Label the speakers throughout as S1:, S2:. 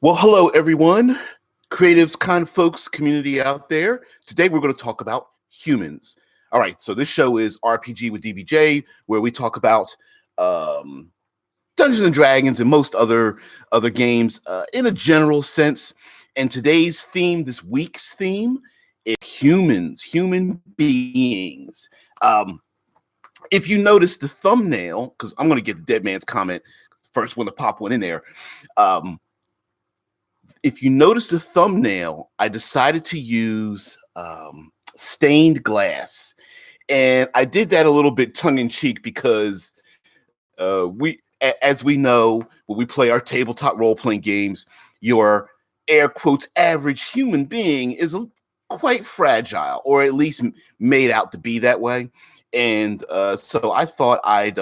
S1: Well, hello, everyone, creatives, kind folks, community out there. Today, we're going to talk about humans. All right, so this show is RPG with DBJ, where we talk about um, Dungeons and Dragons and most other games in a general sense. And today's theme, this week's theme, is humans, human beings. Um, if you notice the thumbnail, because I'm going to get the dead man's comment first one to pop one in there. Um, if you notice the thumbnail, I decided to use stained glass. And I did that a little bit tongue in cheek because as we know, when we play our tabletop role playing games, your air quotes average human being is quite fragile, or at least made out to be that way. And so I thought I'd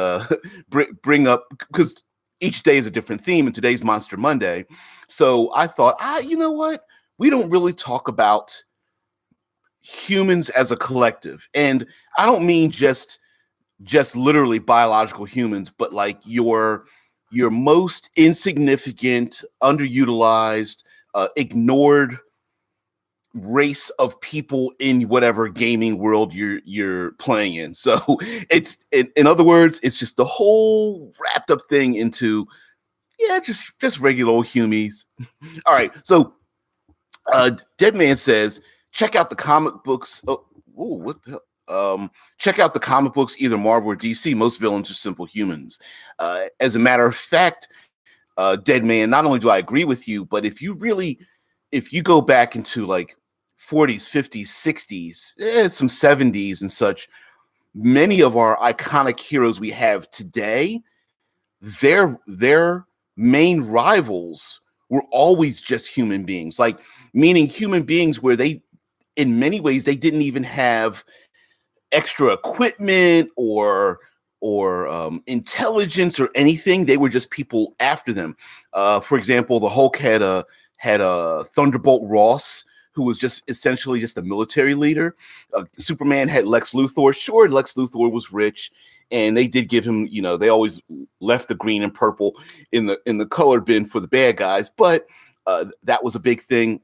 S1: bring up, because each day is a different theme, and today's Monster Monday. So I thought, you know what? We don't really talk about humans as a collective. And I don't mean just literally biological humans, but like your most insignificant, underutilized, ignored race of people in whatever gaming world you're playing in. So it's in other words, it's just the whole wrapped up thing into just regular old humies. All right, so Dead Man says, check out the comic books. What the hell? Check out the comic books, either Marvel or DC. Most villains are simple humans. As a matter of fact, Dead Man, not only do I agree with you, but if you go back into like 40s, 50s, 60s, some 70s and such, many of our iconic heroes we have today, their main rivals were always just human beings, like meaning human beings where they, in many ways, they didn't even have extra equipment or intelligence or anything. They were just people after them. For example, the Hulk had a Thunderbolt Ross, who was just essentially just a military leader. Superman had Lex Luthor. Sure, Lex Luthor was rich, and they did give him, they always left the green and purple in the color bin for the bad guys, but that was a big thing.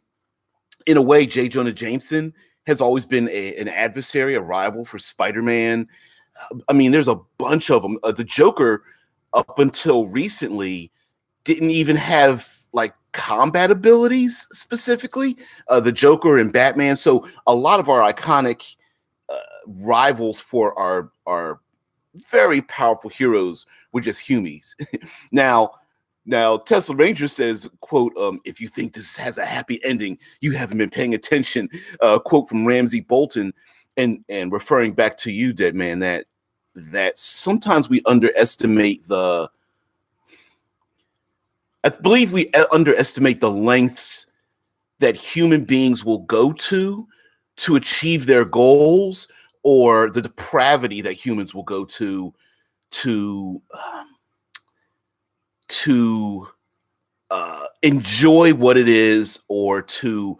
S1: In a way, J. Jonah Jameson has always been an adversary, a rival for Spider-Man. I mean, there's a bunch of them. The Joker, up until recently, didn't even have like combat abilities specifically. The Joker and Batman. So a lot of our iconic rivals for our very powerful heroes were just humies. Now, Tesla Ranger says, quote, if you think this has a happy ending, you haven't been paying attention. Quote from Ramsey Bolton, and referring back to you, Dead Man, that sometimes we underestimate I believe we underestimate the lengths that human beings will go to achieve their goals, or the depravity that humans will go to enjoy what it is, or to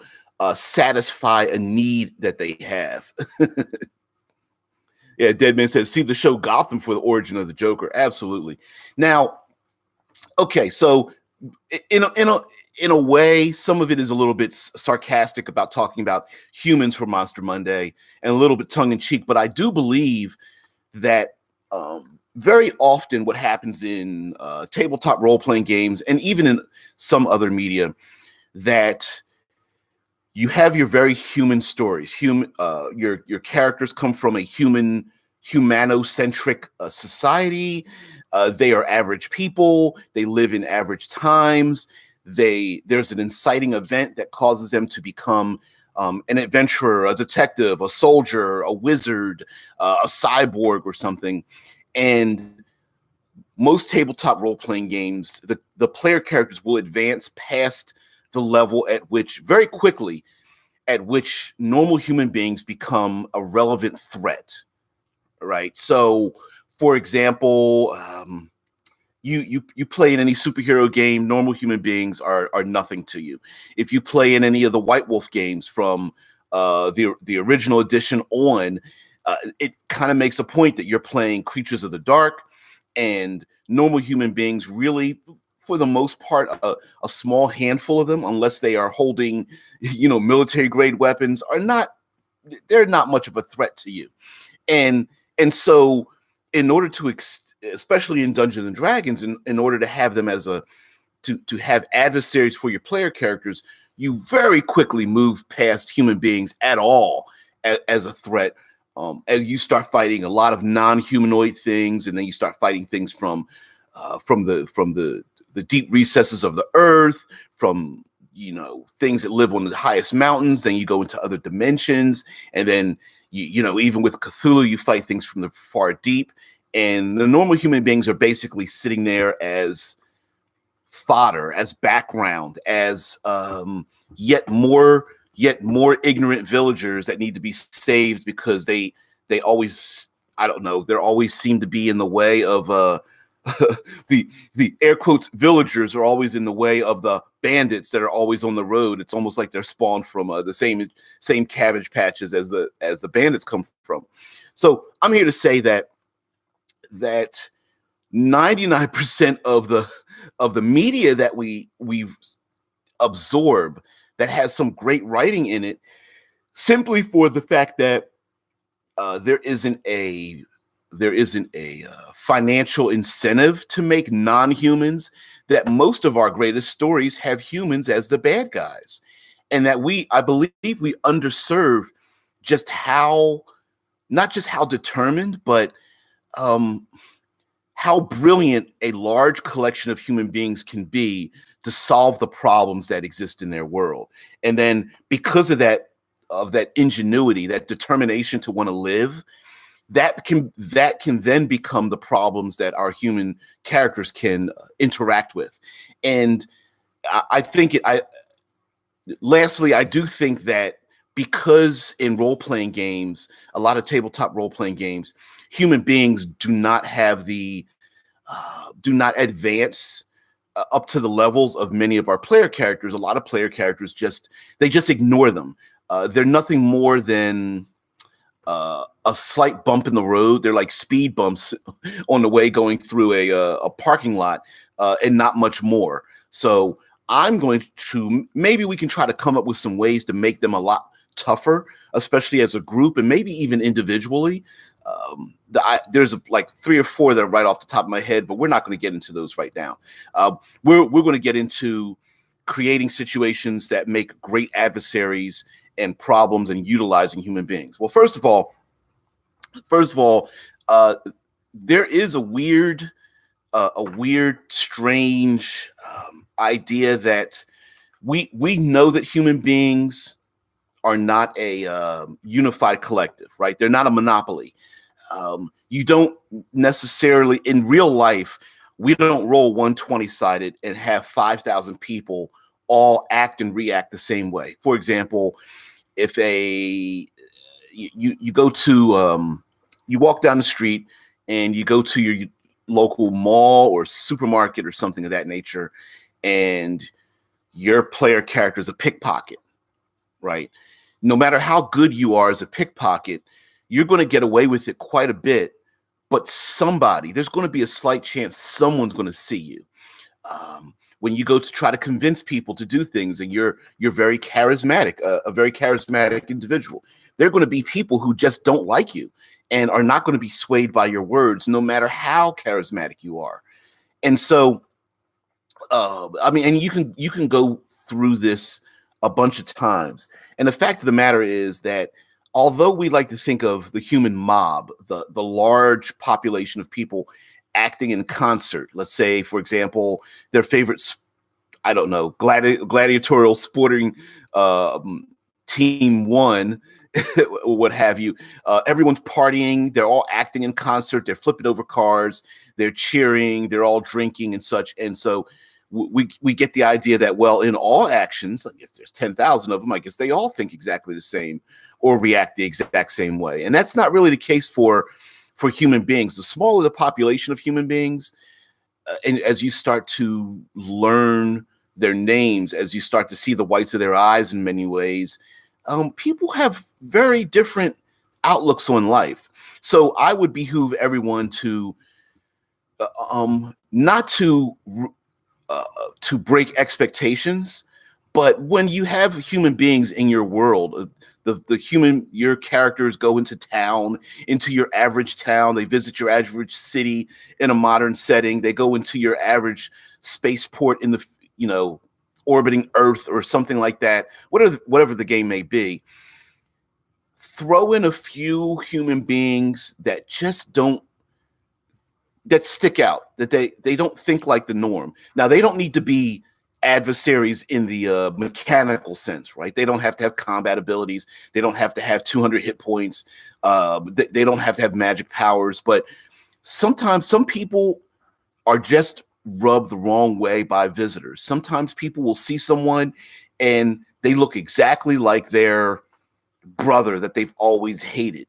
S1: satisfy a need that they have. Yeah, Deadman says, see the show Gotham for the origin of the Joker. Absolutely. Now, okay, so in a way, some of it is a little bit sarcastic about talking about humans for Monster Monday, and a little bit tongue in cheek, but I do believe that very often what happens in tabletop role-playing games, and even in some other media, that you have your very human stories. Your characters come from a humanocentric society. They are average people. They live in average times. There's an inciting event that causes them to become an adventurer, a detective, a soldier, a wizard, a cyborg, or something. And most tabletop role-playing games, the player characters will advance past the level very quickly, at which normal human beings become a relevant threat, right? So, for example, you play in any superhero game, normal human beings are nothing to you. If you play in any of the White Wolf games from the original edition on, it kind of makes a point that you're playing creatures of the dark, and normal human beings really, for the most part, a small handful of them, unless they are holding, military grade weapons, they're not much of a threat to you. And so, in order to, especially in Dungeons and Dragons, in order to have them as to have adversaries for your player characters, you very quickly move past human beings at all as a threat. As you start fighting a lot of non-humanoid things, and then you start fighting things from the deep recesses of the earth, from things that live on the highest mountains. Then you go into other dimensions, and then even with Cthulhu, you fight things from the far deep. And the normal human beings are basically sitting there as fodder, as background, as yet more ignorant villagers that need to be saved, because they always, I don't know, they always seem to be in the way of the air quotes villagers are always in the way of the bandits that are always on the road. It's almost like they're spawned from the same cabbage patches as the bandits come from. So I'm here to say that 99% of the media that we absorb that has some great writing in it, simply for the fact that there isn't a financial incentive to make non-humans, that most of our greatest stories have humans as the bad guys, and that I believe we underserve just not just how determined, but how brilliant a large collection of human beings can be to solve the problems that exist in their world. And then, because of that ingenuity, that determination to want to live, that can then become the problems that our human characters can interact with. And lastly, I do think that because in role-playing games, a lot of tabletop role-playing games, human beings do not advance up to the levels of many of our player characters. A lot of player characters just ignore them. They're nothing more than a slight bump in the road. They're like speed bumps on the way going through a parking lot, and not much more. So I'm going to, maybe we can try to come up with some ways to make them a lot tougher, especially as a group, and maybe even individually. There's like 3 or 4 that are right off the top of my head, but we're not going to get into those right now. We're going to get into creating situations that make great adversaries and problems, and utilizing human beings. Well, first of all, there is a weird, strange idea that we know that human beings are not a unified collective, right? They're not a monopoly. You don't necessarily, in real life, we don't roll 120-sided and have 5,000 people all act and react the same way. For example, if you go to you walk down the street and you go to your local mall or supermarket or something of that nature, and your player character is a pickpocket, right? No matter how good you are as a pickpocket, you're going to get away with it quite a bit, but there's going to be a slight chance someone's going to see you. When you go to try to convince people to do things, and you're very charismatic, a very charismatic individual, there are going to be people who just don't like you and are not going to be swayed by your words, no matter how charismatic you are. And so, and you can go through this a bunch of times. And the fact of the matter is that although we like to think of the human mob, the large population of people acting in concert, let's say, for example, their favorite, I don't know, gladiatorial sporting team won, what have you. Everyone's partying. They're all acting in concert. They're flipping over cars. They're cheering. They're all drinking and such. And so we get the idea that, well, in all actions, I guess there's 10,000 of them, I guess they all think exactly the same or react the exact same way. And that's not really the case for human beings. The smaller the population of human beings, and as you start to learn their names, as you start to see the whites of their eyes in many ways, people have very different outlooks on life. So I would behoove everyone to not to uh, to break expectations. But when you have human beings in your world, your characters go into town, into your average town. They visit your average city in a modern setting. They go into your average spaceport in the, orbiting Earth or something like that. Whatever the game may be. Throw in a few human beings that just don't that stick out, that they don't think like the norm. Now, they don't need to be adversaries in the mechanical sense, right? They don't have to have combat abilities. They don't have to have 200 hit points. They don't have to have magic powers. But sometimes some people are just rubbed the wrong way by visitors. Sometimes people will see someone and they look exactly like their brother that they've always hated.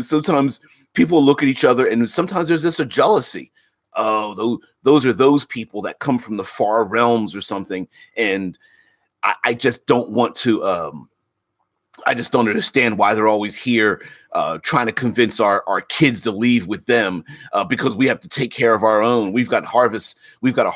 S1: Sometimes people look at each other and sometimes there's just a jealousy. Oh, those are those people that come from the far realms or something. And I just don't want to, I just don't understand why they're always here trying to convince our kids to leave with them because we have to take care of our own. We've got a harvest we've got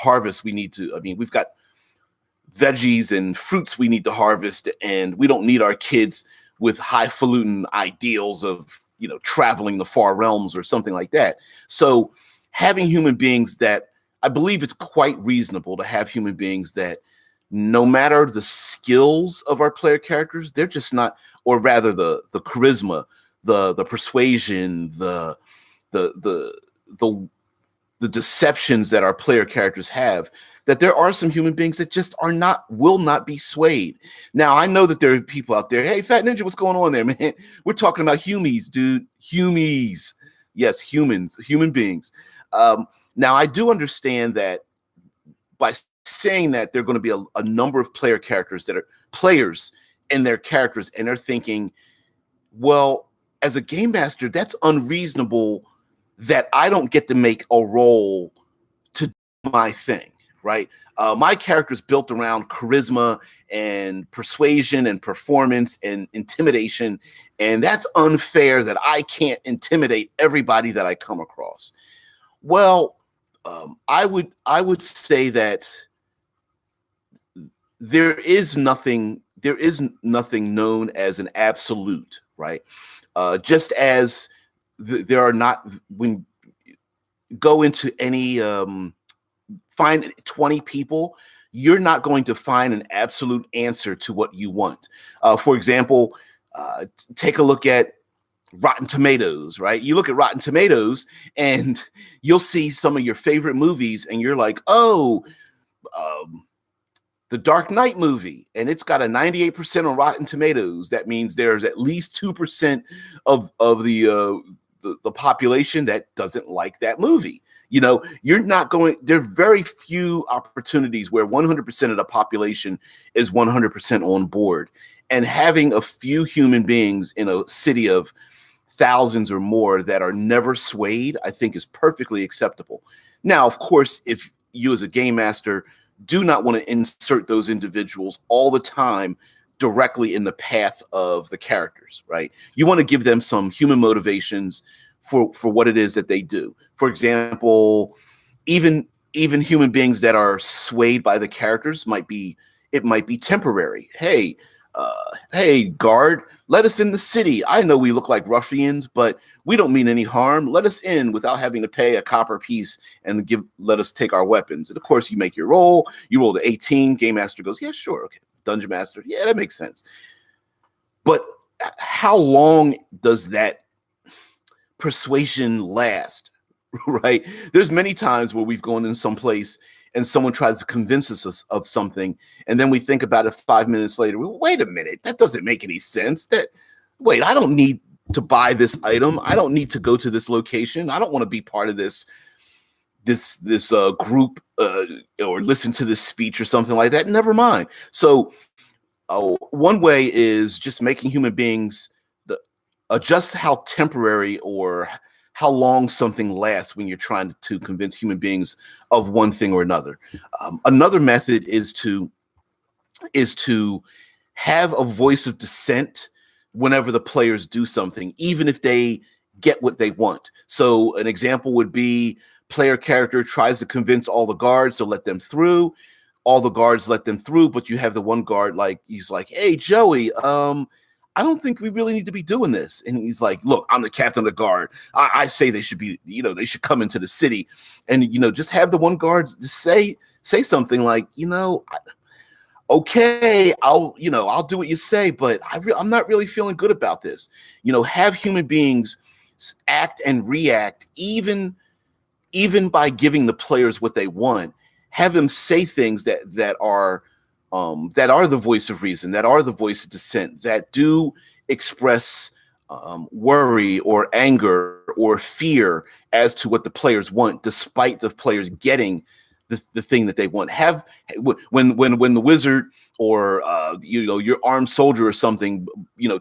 S1: veggies and fruits we need to harvest, and we don't need our kids with highfalutin ideals of, traveling the far realms or something like that. So having human beings that, I believe it's quite reasonable to have human beings that no matter the skills of our player characters, they're just not, or rather the charisma, the persuasion, the deceptions that our player characters have, that there are some human beings that just will not be swayed. Now, I know that there are people out there, hey, Fat Ninja, what's going on there, man? We're talking about humies, dude. Humies. Yes, human beings. Now, I do understand that by saying that, there are going to be a number of player characters that are players in their characters, and they're thinking, well, as a game master, that's unreasonable that I don't get to make a role to do my thing, right? My character's built around charisma and persuasion and performance and intimidation, and that's unfair that I can't intimidate everybody that I come across. Well, I would say that there is nothing known as an absolute, right? Just as there are not, when go into any find 20 people, you're not going to find an absolute answer to what you want. For example, take a look at Rotten Tomatoes, right? You look at Rotten Tomatoes and you'll see some of your favorite movies and you're like, oh, the Dark Knight movie, and it's got a 98% on Rotten Tomatoes. That means there's at least 2% of the population that doesn't like that movie. You're not going, there are very few opportunities where 100% of the population is 100% on board. And having a few human beings in a city of thousands or more that are never swayed, I think is perfectly acceptable. Now, of course, if you as a game master do not want to insert those individuals all the time directly in the path of the characters, right? You want to give them some human motivations for what it is that they do. For example, even human beings that are swayed by the characters might be temporary. Hey, guard, let us in the city. I know we look like ruffians, but we don't mean any harm. Let us in without having to pay a copper piece and let us take our weapons. And of course, you make your roll. You roll to 18. Game master goes, yeah, sure. Okay. Dungeon master, yeah, that makes sense. But how long does that persuasion last, right? There's many times where we've gone in some place and someone tries to convince us of something, and then we think about it 5 minutes later. Wait a minute, that doesn't make any sense. I don't need to buy this item. I don't need to go to this location. I don't want to be part of this group or listen to this speech or something like that. Never mind. So one way is just making human beings adjust how temporary or how long something lasts when you're trying to convince human beings of one thing or another. Another method is to have a voice of dissent whenever the players do something, even if they get what they want. So an example would be player character tries to convince all the guards to let them through. All the guards let them through, but you have the one guard, like, he's like, hey, Joey, I don't think we really need to be doing this. And he's like, look, I'm the captain of the guard. I say they should be, they should come into the city. And, just have the one guard just say something like, okay, I'll do what you say, but I'm not really feeling good about this. Have human beings act and react, even by giving the players what they want. Have them say things that are the voice of reason, that are the voice of dissent, that do express worry or anger or fear as to what the players want, despite the players getting the thing that they want. Have when the wizard or your armed soldier or something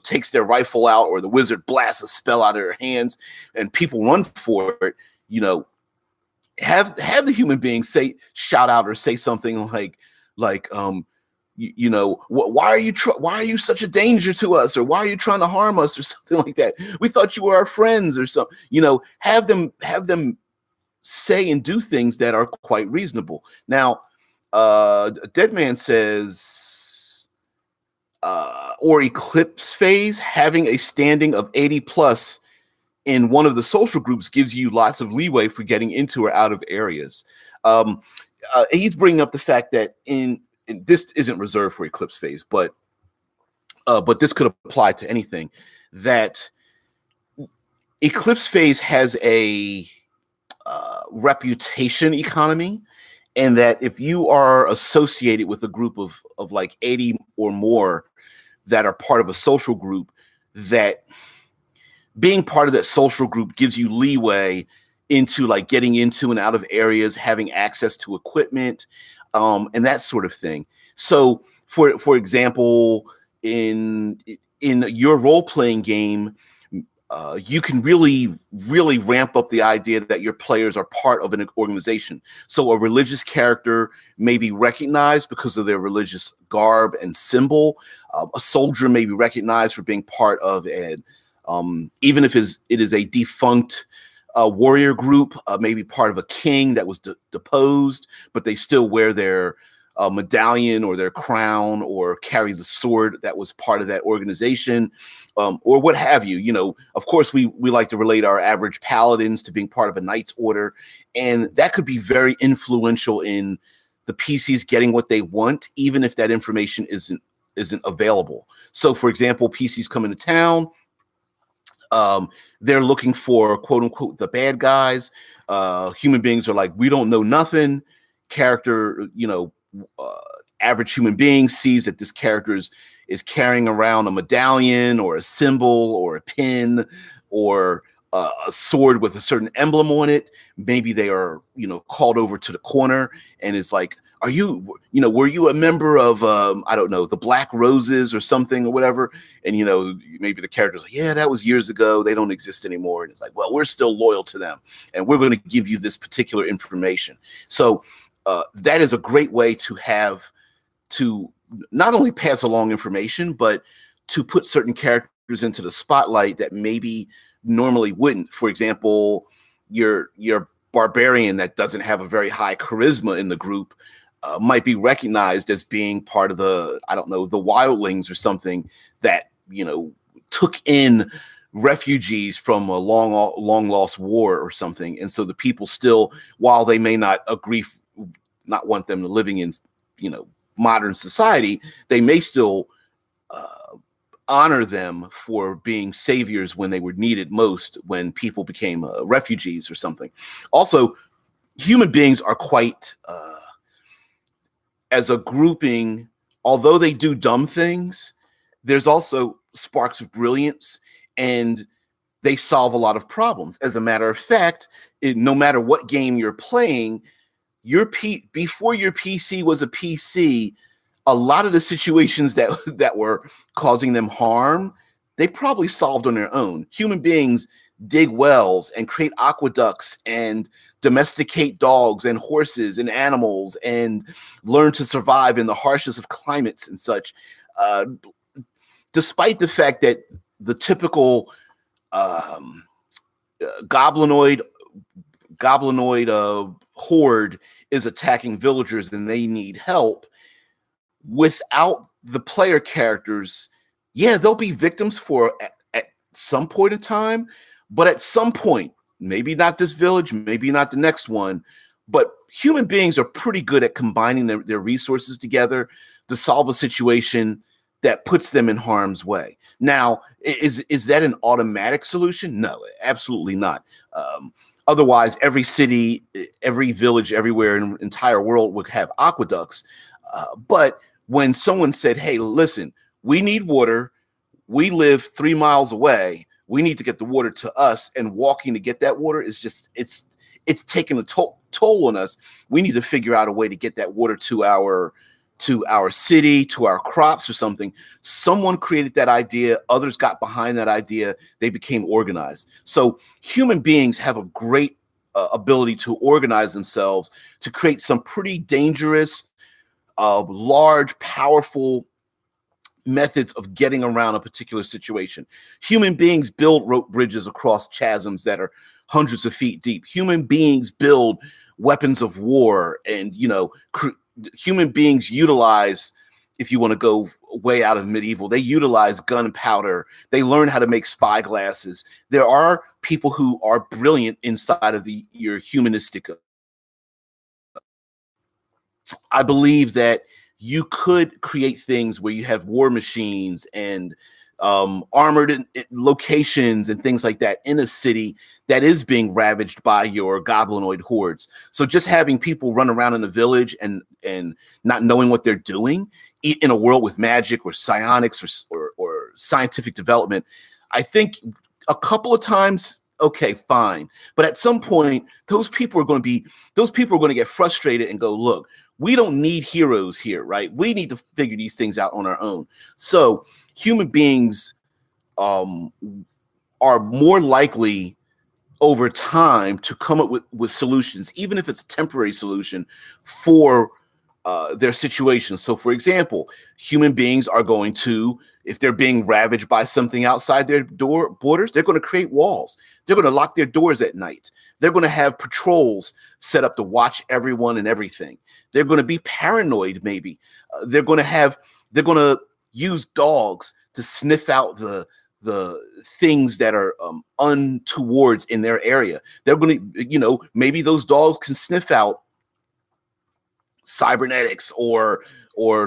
S1: takes their rifle out, or the wizard blasts a spell out of their hands and people run for it, have the human being shout out or say something like why are you such a danger to us, or why are you trying to harm us, or something like that. We thought you were our friends, or something. Have them say and do things that are quite reasonable. Now, Deadman says, or Eclipse Phase, having a standing of 80 plus in one of the social groups gives you lots of leeway for getting into or out of areas. He's bringing up the fact that in this isn't reserved for Eclipse Phase, but this could apply to anything. That Eclipse Phase has a reputation economy, and that if you are associated with a group of like 80 or more that are part of a social group, that being part of that social group gives you leeway into like getting into and out of areas, having access to equipment, and that sort of thing. So for example, in your role-playing game, you can really, really ramp up the idea that your players are part of an organization. So a religious character may be recognized because of their religious garb and symbol. A soldier may be recognized for being part of an even if it is a defunct warrior group, maybe part of a king that was deposed, but they still wear their medallion or their crown, or carry the sword that was part of that organization, or what have you. Of course, we like to relate our average paladins to being part of a knight's order, and that could be very influential in the PCs getting what they want, even if that information isn't available. So, for example, PCs come into town. They're looking for, quote unquote, the bad guys. Human beings are like, we don't know nothing. Character, average human being sees that this character is carrying around a medallion or a symbol or a pin or a sword with a certain emblem on it. Maybe they are, called over to the corner and is like, were you a member of, I don't know, the Black Roses or something or whatever? And, maybe the character's like, yeah, that was years ago. They don't exist anymore. And it's like, well, we're still loyal to them, and we're going to give you this particular information. So that is a great way to not only pass along information, but to put certain characters into the spotlight that maybe normally wouldn't. For example, your barbarian that doesn't have a very high charisma in the group might be recognized as being part of the, I don't know, the wildlings or something that, took in refugees from a long lost war or something. And so the people still, while they may not want them living in, modern society, they may still honor them for being saviors when they were needed most, when people became refugees or something. Also, human beings are quite, as a grouping, although they do dumb things, there's also sparks of brilliance, and they solve a lot of problems. As a matter of fact, no matter what game you're playing, before your PC was a PC, a lot of the situations that were causing them harm, they probably solved on their own. Human beings dig wells and create aqueducts and domesticate dogs and horses and animals and learn to survive in the harshest of climates and such. Despite the fact that the typical goblinoid goblinoid horde is attacking villagers and they need help, without the player characters, yeah, they'll be victims for at some point in time, but at some point, maybe not this village, maybe not the next one, but human beings are pretty good at combining their resources together to solve a situation that puts them in harm's way. Now, is that an automatic solution? No, absolutely not. Otherwise, every city, every village, everywhere in the entire world would have aqueducts. But when someone said, hey, listen, we need water, we live 3 miles away, we need to get the water to us, and walking to get that water is just, it's taking a toll on us. We need to figure out a way to get that water to our city, to our crops or something. Someone created that idea. Others got behind that idea. They became organized. So human beings have a great ability to organize themselves to create some pretty dangerous, large, powerful methods of getting around a particular situation. Human beings build rope bridges across chasms that are hundreds of feet deep. Human beings build weapons of war, and human beings utilize, if you want to go way out of medieval, they utilize gunpowder. They learn how to make spy glasses. There are people who are brilliant inside of your humanistic. I believe that you could create things where you have war machines and armored locations and things like that in a city that is being ravaged by your goblinoid hordes. So just having people run around in a village and not knowing what they're doing in a world with magic or psionics or scientific development, I think a couple of times, okay, fine. But at some point, those people are going to get frustrated and go, look, we don't need heroes here, right? We need to figure these things out on our own. So human beings are more likely over time to come up with solutions, even if it's a temporary solution for their situation. So for example, human beings are going to, if they're being ravaged by something outside their borders, they're going to create walls. They're going to lock their doors at night. They're going to have patrols set up to watch everyone and everything. They're going to be paranoid, maybe. They're going to use dogs to sniff out the things that are untowards in their area. They're going to, maybe those dogs can sniff out cybernetics or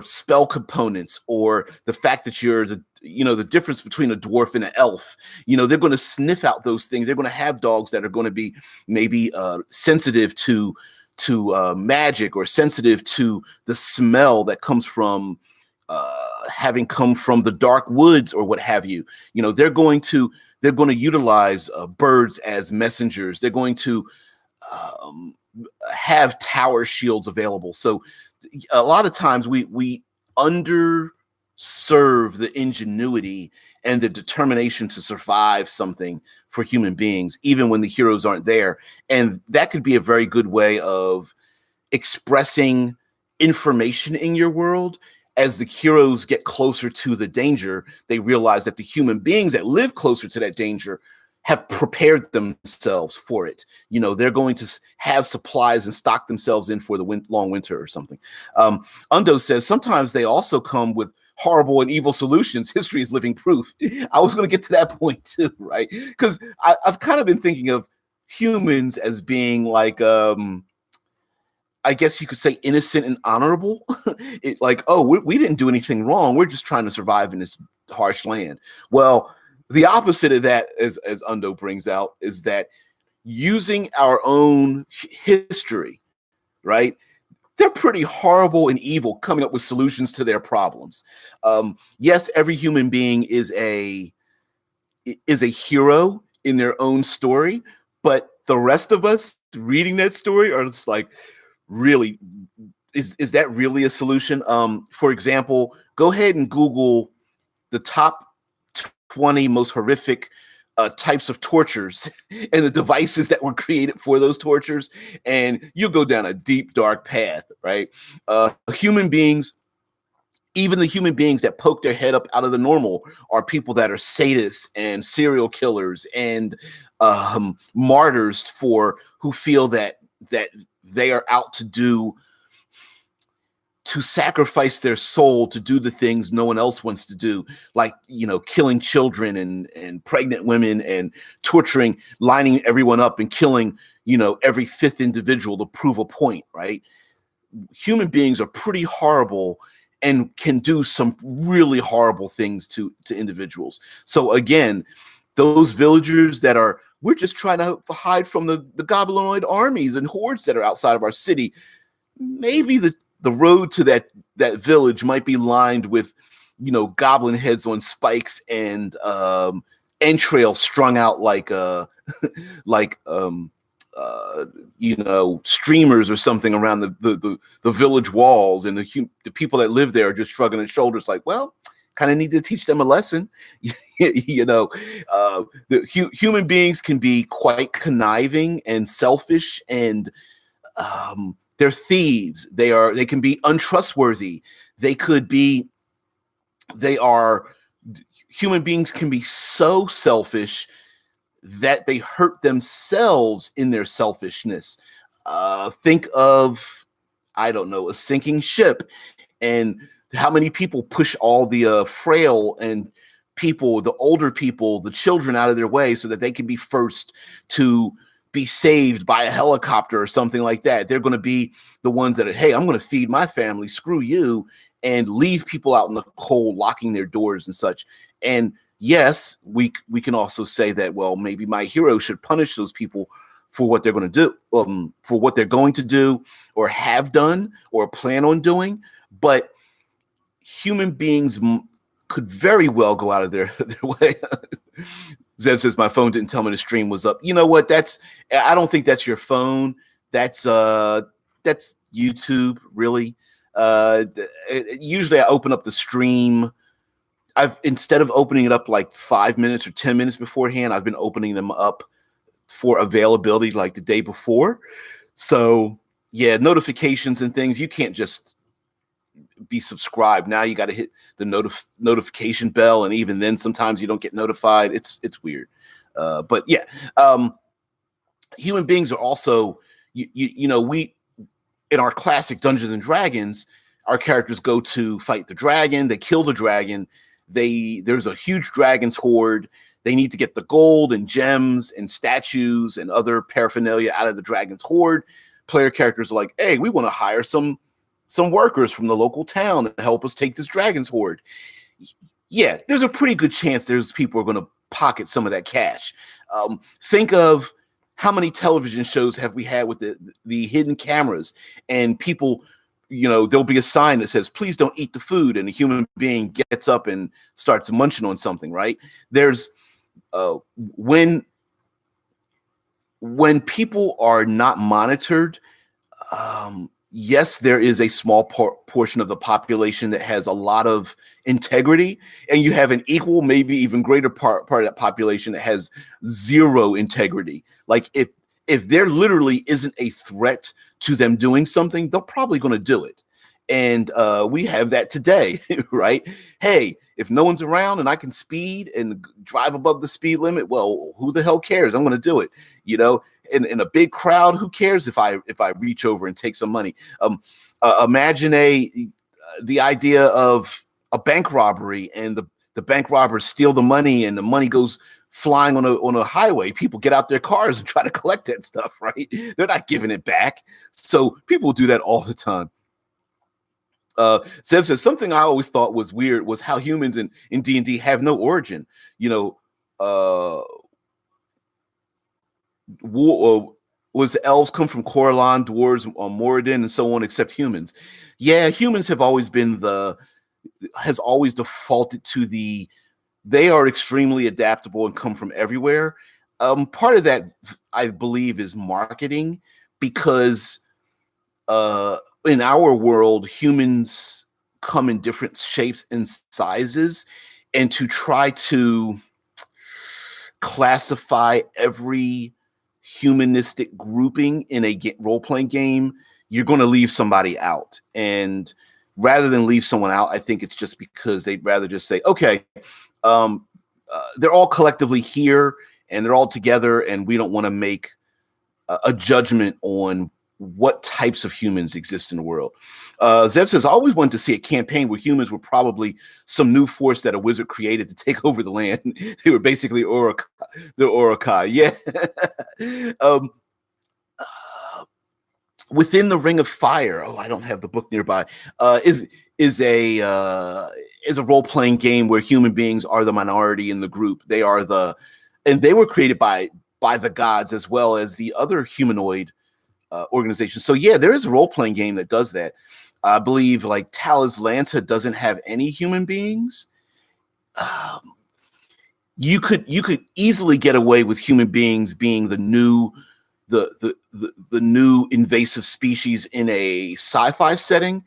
S1: spell components, or the fact that you're the difference between a dwarf and an elf. They're going to sniff out those things. They're going to have dogs that are going to be maybe sensitive to magic, or sensitive to the smell that comes from having come from the dark woods or what have you. They're going to utilize birds as messengers. They're going to have tower shields available. So a lot of times we underserve the ingenuity and the determination to survive something for human beings, even when the heroes aren't there. And that could be a very good way of expressing information in your world. As the heroes get closer to the danger, they realize that the human beings that live closer to that danger have prepared themselves for it. They're going to have supplies and stock themselves in for the long winter or something. Undo says sometimes they also come with horrible and evil solutions. History is living proof. I was going to get to that point too, right? Because I've kind of been thinking of humans as being like, I guess you could say, innocent and honorable. We didn't do anything wrong. We're just trying to survive in this harsh land. Well, the opposite of that, as Undo brings out, is that using our own history, right? They're pretty horrible and evil, coming up with solutions to their problems. Yes, every human being is a hero in their own story, but the rest of us reading that story are just like, really, is that really a solution? For example, go ahead and Google the top 20 most horrific types of tortures and the devices that were created for those tortures, and you'll go down a deep, dark path, right? Human beings Even the human beings that poke their head up out of the normal are people that are sadists and serial killers and martyrs for who feel that they are out to sacrifice their soul to do the things no one else wants to do, like, killing children and pregnant women and torturing, lining everyone up and killing, every fifth individual to prove a point, right? Human beings are pretty horrible and can do some really horrible things to individuals. So again, those villagers that are, we're just trying to hide from the goblinoid armies and hordes that are outside of our city. Maybe the road to that village might be lined with, goblin heads on spikes and entrails strung out like like streamers or something around the village walls, and the people that live there are just shrugging their shoulders like, well, kind of need to teach them a lesson. Human beings can be quite conniving and selfish, and they're thieves. They can be untrustworthy. Human beings can be so selfish that they hurt themselves in their selfishness. Think of, I don't know, a sinking ship, and how many people push all the frail and people, the older people, the children out of their way so that they can be first to be saved by a helicopter or something like that. They're going to be the ones that are, hey, I'm going to feed my family, screw you, and leave people out in the cold, locking their doors and such. And yes, we can also say that, well, maybe my hero should punish those people for what they're going to do, for what they're going to do or have done or plan on doing. But human beings could very well go out of their way. Zev says, my phone didn't tell me the stream was up. You know what? I don't think that's your phone. That's YouTube, really. Usually I open up the stream. Instead of opening it up like 5 minutes or 10 minutes beforehand, I've been opening them up for availability like the day before. So yeah, notifications and things, you can't just be subscribed. Now you got to hit the notification bell, and even then sometimes you don't get notified. It's weird. But yeah, human beings are also, we, in our classic Dungeons and Dragons, our characters go to fight the dragon, they kill the dragon. There's a huge dragon's horde. They need to get the gold and gems and statues and other paraphernalia out of the dragon's horde. Player characters are like, hey, we want to hire some workers from the local town to help us take this dragon's horde. Yeah, there's a pretty good chance there's people are going to pocket some of that cash. Think of how many television shows have we had with the hidden cameras, and people, there'll be a sign that says, please don't eat the food, and a human being gets up and starts munching on something, right? There's when people are not monitored, yes, there is a small portion of the population that has a lot of integrity, and you have an equal, maybe even greater part of that population that has zero integrity. Like if there literally isn't a threat to them doing something, they're probably going to do it. And we have that today, right? Hey, if no one's around and I can speed and drive above the speed limit, well, who the hell cares? I'm going to do it. In a big crowd, who cares if I reach over and take some money? Imagine the idea of a bank robbery, and the bank robbers steal the money, and the money goes flying on a highway. People get out their cars and try to collect that stuff, right? They're not giving it back. So people do that all the time. Zev says, something I always thought was weird was how humans in D&D have no origin. Was elves come from Coralon, dwarves on Moradin, and so on, except humans. Yeah, humans have always defaulted to they are extremely adaptable and come from everywhere. Part of that, I believe, is marketing, because in our world, humans come in different shapes and sizes, and to try to classify every humanistic grouping in a role-playing game, you're going to leave somebody out. And rather than leave someone out, I think it's just because they'd rather just say, okay, um, they're all collectively here and they're all together, and we don't want to make a judgment on what types of humans exist in the world. Zev says, I always wanted to see a campaign where humans were probably some new force that a wizard created to take over the land. They were basically the Orokai. Yeah. Within the Ring of Fire. Oh, I don't have the book nearby. Is a role playing game where human beings are the minority in the group. And they were created by the gods as well as the other humanoid organizations. So yeah, there is a role playing game that does that. I believe like Talislanta doesn't have any human beings. You could easily get away with human beings being the new invasive species in a sci-fi setting.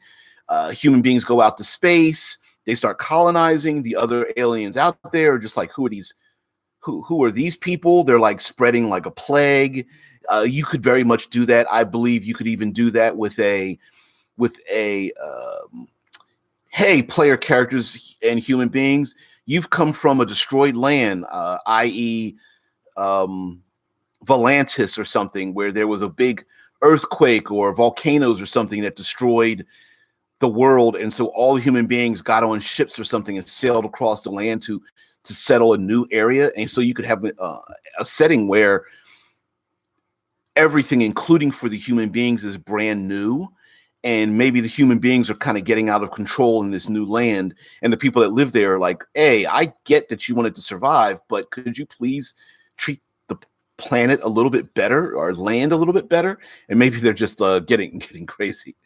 S1: Human beings go out to space. They start colonizing the other aliens out there. Just like, who are these? Who are these people? They're like spreading like a plague. You could very much do that. I believe you could even do that with a hey, player characters and human beings, you've come from a destroyed land, i.e. Volantis or something, where there was a big earthquake or volcanoes or something that destroyed the world, and so all the human beings got on ships or something and sailed across the land to settle a new area. And so you could have a setting where everything, including for the human beings, is brand new, and maybe the human beings are kind of getting out of control in this new land, and the people that live there are like, hey, I get that you wanted to survive, but could you please treat the planet a little bit better, or land a little bit better? And maybe they're just getting crazy.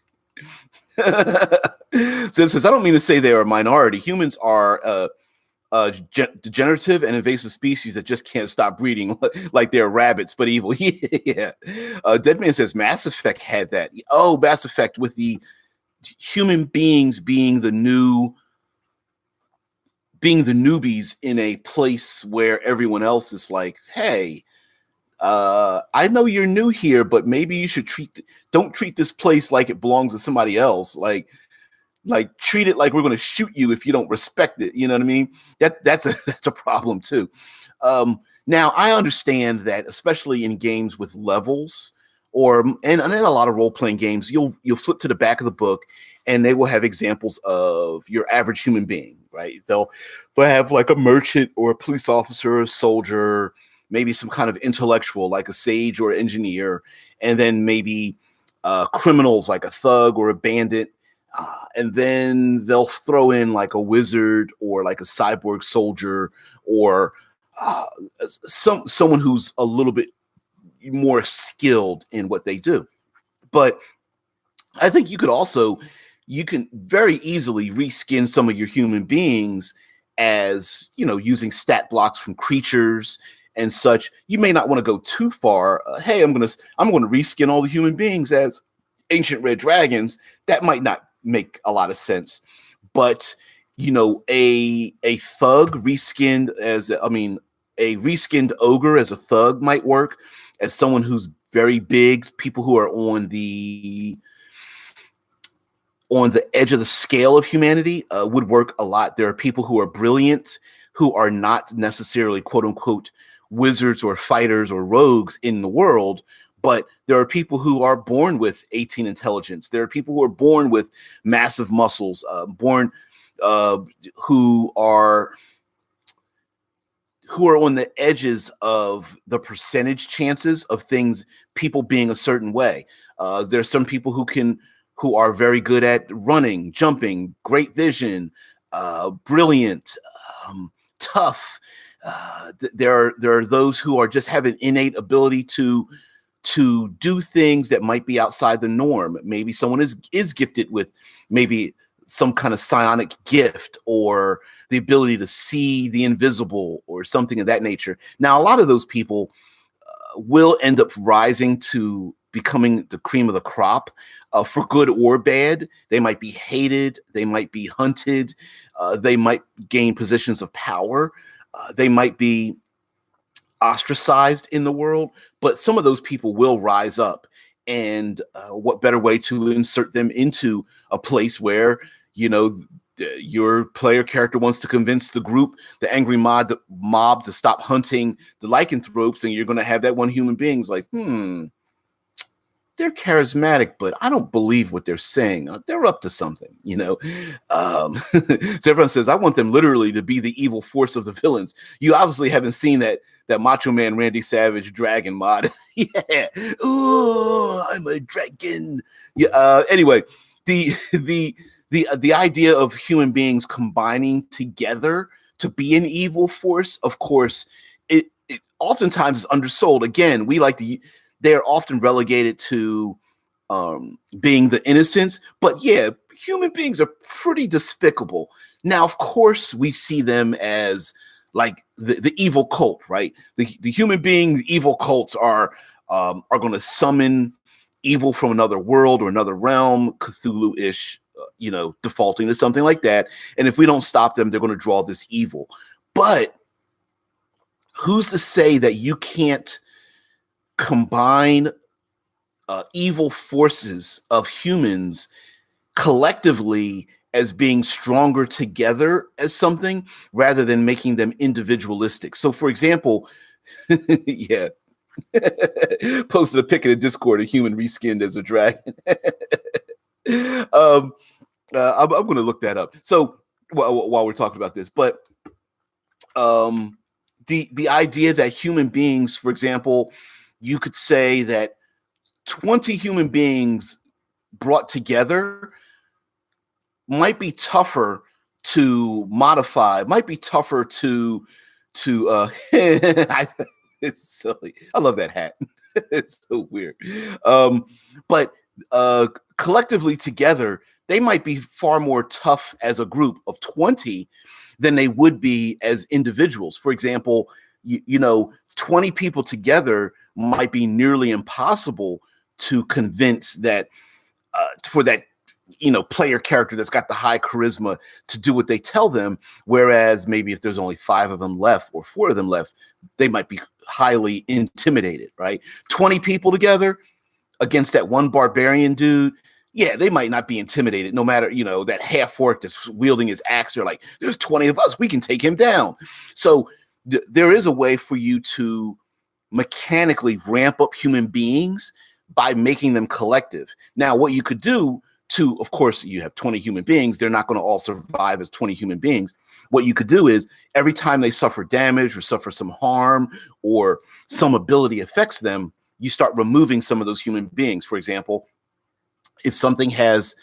S1: So it says, I don't mean to say they're a minority. Humans are degenerative and invasive species that just can't stop breeding, like they're rabbits, but evil. Yeah. Deadman says Mass Effect had that. Oh, Mass Effect, with the human beings being the newbies in a place where everyone else is like, hey, I know you're new here, but maybe you should don't treat this place like it belongs to somebody else. Like treat it like we're going to shoot you if you don't respect it. You know what I mean? That's a problem too. Now I understand that, especially in games with levels, and in a lot of role playing games, you'll flip to the back of the book, and they will have examples of your average human being. Right? They'll have like a merchant or a police officer, or a soldier, maybe some kind of intellectual like a sage or engineer, and then maybe criminals like a thug or a bandit. And then they'll throw in like a wizard or like a cyborg soldier, or someone who's a little bit more skilled in what they do. But I think you can very easily reskin some of your human beings as, using stat blocks from creatures and such. You may not want to go too far. Hey, I'm going to reskin all the human beings as ancient red dragons. That might not make a lot of sense. But, a thug reskinned a reskinned ogre as a thug might work, as someone who's very big, people who are on the edge of the scale of humanity would work a lot. There are people who are brilliant, who are not necessarily quote unquote wizards or fighters or rogues in the world, but there are people who are born with 18 intelligence. There are people who are born with massive muscles, who are on the edges of the percentage chances of things, people being a certain way. There's some people who are very good at running, jumping, great vision, brilliant, tough. There are those who are just have an innate ability to do things that might be outside the norm. Maybe someone is gifted with maybe some kind of psionic gift, or the ability to see the invisible, or something of that nature. Now, a lot of those people will end up rising to becoming the cream of the crop, for good or bad. They might be hated. They might be hunted. They might gain positions of power. They might be ostracized in the world, but some of those people will rise up. And what better way to insert them into a place where you know, your player character wants to convince the group, the angry mob to stop hunting the lycanthropes, and you're going to have that one human being's like, they're charismatic, but I don't believe what they're saying. They're up to something, you know? So everyone says, I want them literally to be the evil force of the villains. You obviously haven't seen that Macho Man Randy Savage dragon mod. Yeah. Oh, I'm a dragon. Yeah. Anyway, the idea of human beings combining together to be an evil force, of course, it oftentimes is undersold. Again, they're often relegated to being the innocents, but yeah, human beings are pretty despicable. Now, of course, we see them as like the evil cult, right? The human being evil cults are going to summon evil from another world or another realm, Cthulhu-ish, defaulting to something like that. And if we don't stop them, they're going to draw this evil. But who's to say that you can't combine evil forces of humans collectively as being stronger together as something rather than making them individualistic? So, for example, yeah, posted a pic in the Discord, a human reskinned as a dragon. I'm going to look that up. So while we're talking about this, but the idea that human beings, for example, you could say that 20 human beings brought together might be tougher to modify, might be tougher to it's silly. I love that hat. It's so weird. But collectively together, they might be far more tough as a group of 20 than they would be as individuals. For example, 20 people together might be nearly impossible to convince that for that player character that's got the high charisma to do what they tell them. Whereas maybe if there's only 5 of them left or 4 of them left, they might be highly intimidated, right? 20 people together against that one barbarian dude. Yeah, they might not be intimidated, no matter, that half orc that's wielding his axe. They're like, there's 20 of us, we can take him down. So there is a way for you to mechanically ramp up human beings by making them collective. Now, what you could do of course, you have 20 human beings. They're not going to all survive as 20 human beings. What you could do is every time they suffer damage or suffer some harm or some ability affects them, you start removing some of those human beings. For example, if something has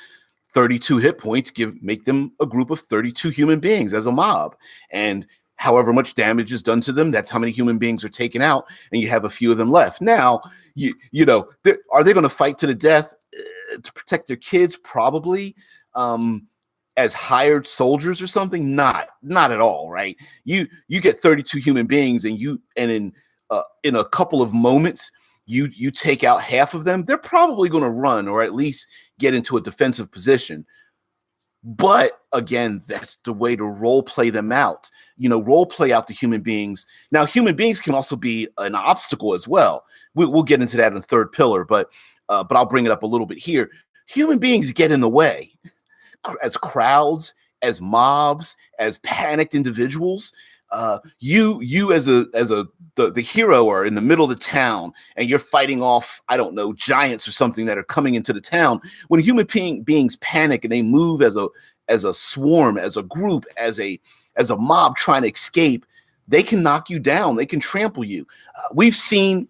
S1: 32 hit points, make them a group of 32 human beings as a mob. And however much damage is done to them, that's how many human beings are taken out, and you have a few of them left. Now, are they going to fight to the death to protect their kids? Probably. As hired soldiers or something? Not at all, right? You get 32 human beings, and in a couple of moments, you take out half of them. They're probably going to run or at least get into a defensive position. But again, that's the way to role play them out. Role play out the human beings. Now, human beings can also be an obstacle as well. We'll get into that in the third pillar, but I'll bring it up a little bit here. Human beings get in the way as crowds, as mobs, as panicked individuals. You as the hero are in the middle of the town, and you're fighting off, I don't know, giants or something that are coming into the town. When human beings panic and they move as a swarm, as a group, as a mob trying to escape, they can knock you down. They can trample you. We've seen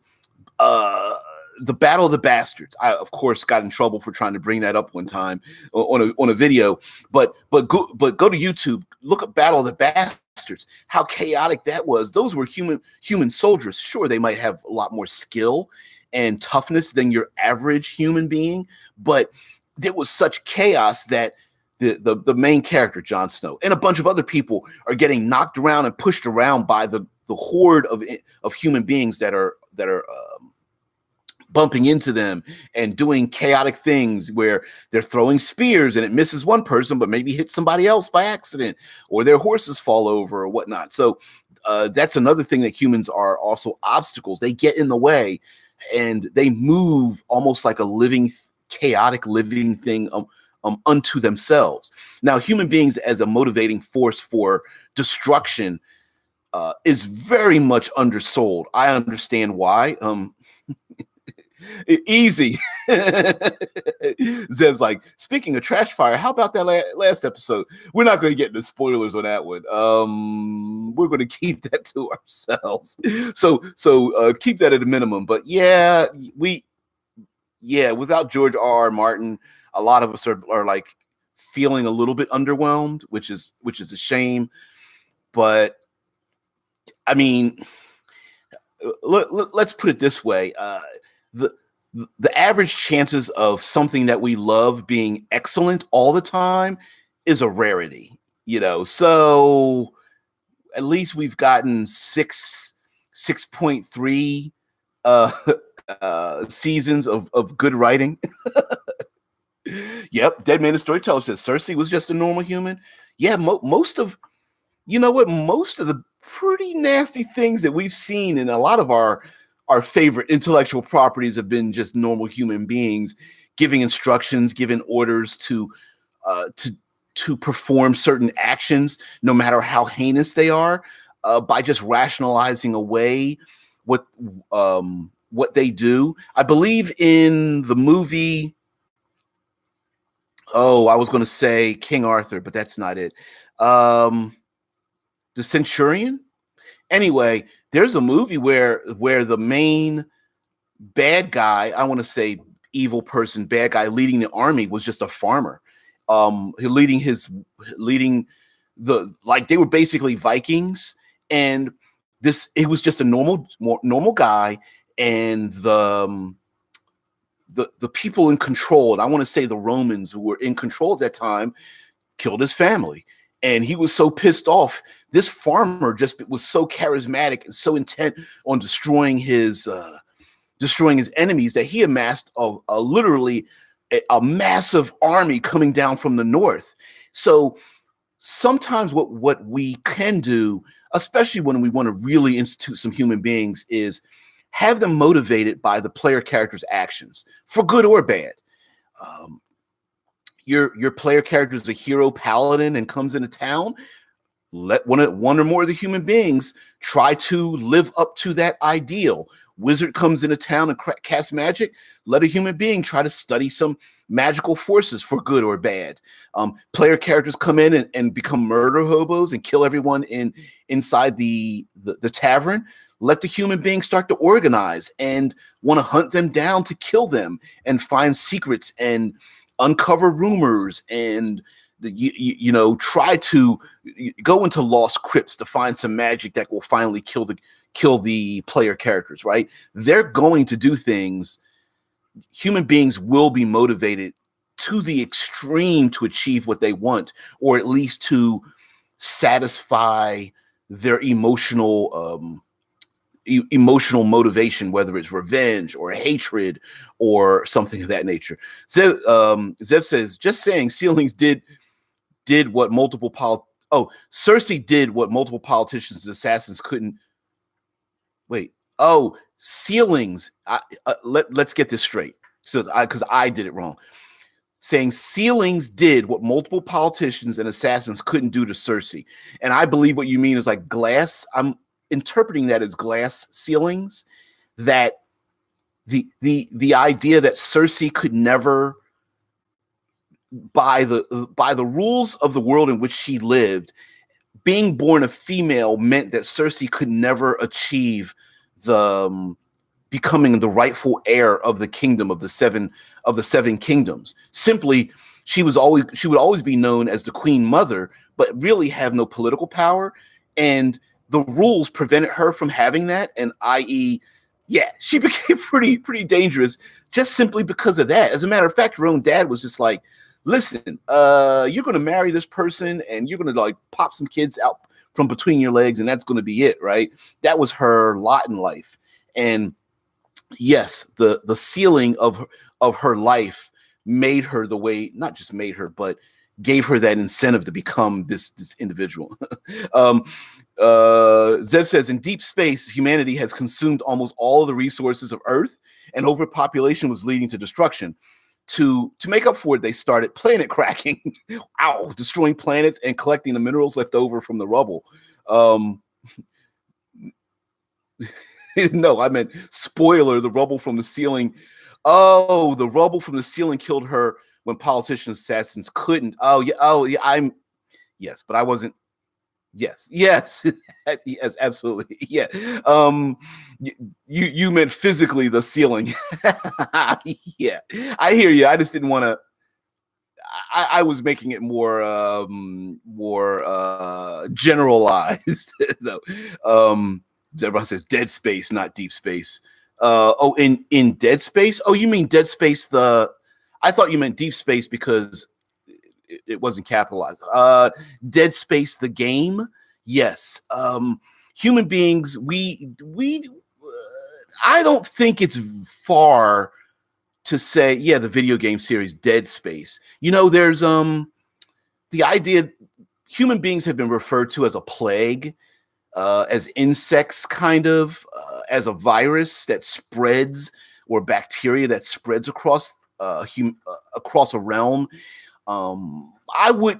S1: the Battle of the Bastards. I, of course, got in trouble for trying to bring that up one time on a video. But go to YouTube, look at Battle of the Bastards. How chaotic that was. Those were human soldiers. Sure, they might have a lot more skill and toughness than your average human being, but there was such chaos that the main character, Jon Snow, and a bunch of other people are getting knocked around and pushed around by the horde of human beings that are bumping into them and doing chaotic things where they're throwing spears and it misses one person, but maybe hits somebody else by accident, or their horses fall over or whatnot. So that's another thing, that humans are also obstacles. They get in the way and they move almost like a chaotic living thing unto themselves. Now, human beings as a motivating force for destruction is very much undersold. I understand why. Easy. Zev's like, speaking of trash fire, how about that last episode? We're not going to get into spoilers on that one. We're going to keep that to ourselves. So keep that at a minimum. But yeah, without George R. Martin, a lot of us are like feeling a little bit underwhelmed, which is a shame. But I mean, let's put it this way: the average chances of something that we love being excellent all the time is a rarity, So at least we've gotten 6.3 seasons of good writing. Yep, Dead Man the Storyteller says Cersei was just a normal human. Yeah, most of the pretty nasty things that we've seen in a lot of our favorite intellectual properties have been just normal human beings giving instructions, giving orders to perform certain actions, no matter how heinous they are, by just rationalizing away what they do. I believe in the movie. Oh, I was going to say King Arthur, but that's not it. The Centurion. Anyway, there's a movie where the main bad guy, I want to say evil person, bad guy leading the army was just a farmer. They were basically Vikings, and it was just a normal guy, and the people in control, and I want to say the Romans who were in control at that time, killed his family. And he was so pissed off. This farmer just was so charismatic and so intent on destroying his enemies that he amassed literally a massive army coming down from the north. So sometimes what we can do, especially when we want to really institute some human beings, is have them motivated by the player character's actions, for good or bad. Your player character is a hero paladin and comes into town. Let one or more of the human beings try to live up to that ideal. Wizard comes into town and casts magic. Let a human being try to study some magical forces, for good or bad. Player characters come in and become murder hobos and kill everyone inside the tavern. Let the human beings start to organize and want to hunt them down to kill them and find secrets and uncover rumors and try to go into lost crypts to find some magic that will finally kill the player characters, right? They're going to do things. Human beings will be motivated to the extreme to achieve what they want, or at least to satisfy their emotional motivation, whether it's revenge or hatred or something of that nature. Zev says, just saying, Ceilings did what Cersei did what multiple politicians and assassins couldn't. Wait. Oh, Ceilings. Let's get this straight. Because I did it wrong. Saying Ceilings did what multiple politicians and assassins couldn't do to Cersei. And I believe what you mean is like glass. I'm interpreting that as glass ceilings, that the idea that Cersei could never, by the rules of the world in which she lived, being born a female meant that Cersei could never achieve becoming the rightful heir of the kingdom of the seven kingdoms. Simply, she would always be known as the Queen Mother, but really have no political power, and the rules prevented her from having that, and i.e., she became pretty dangerous just simply because of that. As a matter of fact, her own dad was just like, listen, you're going to marry this person and you're going to like pop some kids out from between your legs, and that's going to be it, right? That was her lot in life. And yes, the ceiling of her life made her the way, not just made her, but gave her that incentive to become this individual. Zev says, in deep space, humanity has consumed almost all of the resources of Earth, and overpopulation was leading to destruction. to make up for it, they started planet cracking, ow, destroying planets and collecting the minerals left over from the rubble. Um, no, I meant spoiler, the rubble from the ceiling. Oh, the rubble from the ceiling killed her when politician assassins couldn't. Oh yeah, yes, but I wasn't. Yes, yes, yes, absolutely. Yeah. Um, you meant physically the ceiling. Yeah, I hear you. I just didn't want to. I was making it more generalized though. Everyone says Dead Space, not Deep Space. Oh, in Dead Space. Oh, you mean Dead Space? I thought you meant Deep Space because it wasn't capitalized. Dead Space, the game. Yes. Human beings. I don't think it's far to say, yeah, the video game series Dead Space. There's the idea human beings have been referred to as a plague, as insects, kind of, as a virus that spreads, or bacteria that spreads across a realm. I would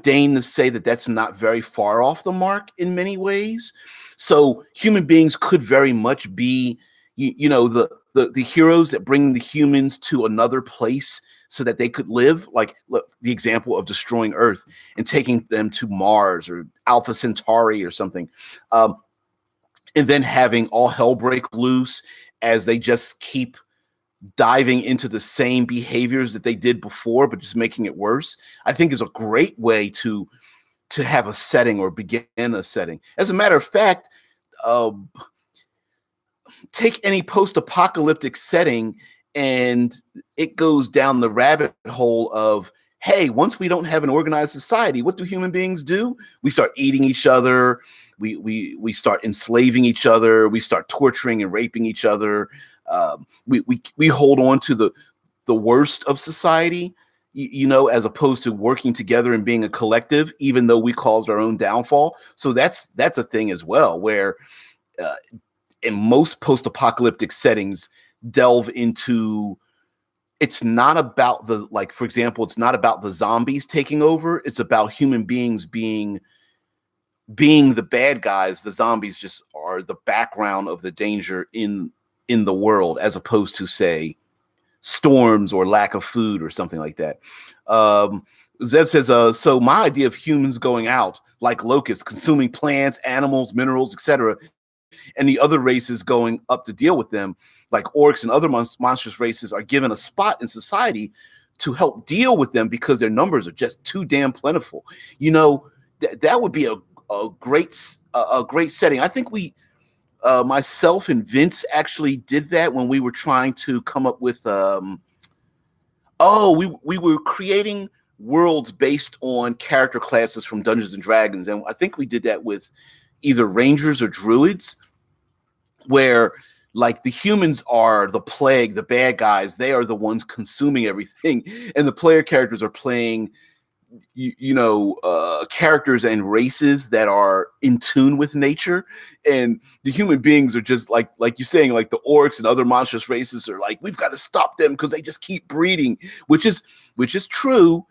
S1: deign to say that that's not very far off the mark in many ways. So human beings could very much be, the heroes that bring the humans to another place so that they could live, like the example of destroying Earth and taking them to Mars or Alpha Centauri or something, and then having all hell break loose as they just keep diving into the same behaviors that they did before, but just making it worse. I think is a great way to have a setting or begin a setting. As a matter of fact, take any post-apocalyptic setting and it goes down the rabbit hole of, hey, once we don't have an organized society, what do human beings do? We start eating each other. We start enslaving each other. We start torturing and raping each other. We hold on to the worst of society, as opposed to working together and being a collective, even though we caused our own downfall. So that's a thing as well, where in most post-apocalyptic settings delve into, it's not about for example, it's not about the zombies taking over. It's about human beings being the bad guys. The zombies just are the background of the danger in the world, as opposed to, say, storms or lack of food or something like that. Zev says, so my idea of humans going out like locusts, consuming plants, animals, minerals, etc., and the other races going up to deal with them, like orcs and other monstrous races, are given a spot in society to help deal with them because their numbers are just too damn plentiful. That would be a great setting. I think myself and Vince actually did that when we were trying to come up with we were creating worlds based on character classes from Dungeons and Dragons, and I think we did that with either rangers or druids, where like the humans are the plague, the bad guys. They are the ones consuming everything, and the player characters are playing characters and races that are in tune with nature, and the human beings are just like you're saying, like the orcs and other monstrous races are like, we've got to stop them because they just keep breeding, which is true.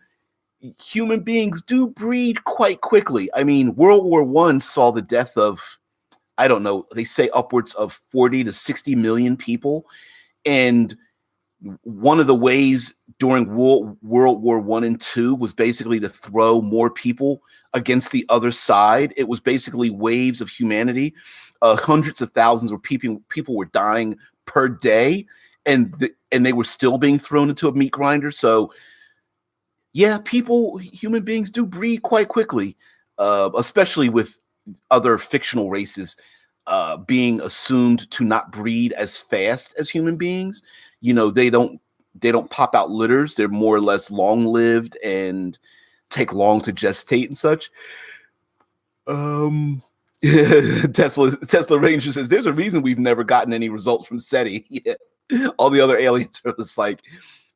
S1: Human beings do breed quite quickly. I mean, World War I saw the death of, I don't know, they say upwards of 40 to 60 million people, and one of the ways during World War I and II was basically to throw more people against the other side. It was basically waves of humanity. Hundreds of thousands of people were dying per day, and they were still being thrown into a meat grinder. So, yeah, human beings do breed quite quickly, especially with other fictional races being assumed to not breed as fast as human beings. They don't pop out litters. They're more or less long-lived and take long to gestate and such. Tesla Ranger says there's a reason we've never gotten any results from SETI. Yeah. All the other aliens are just like,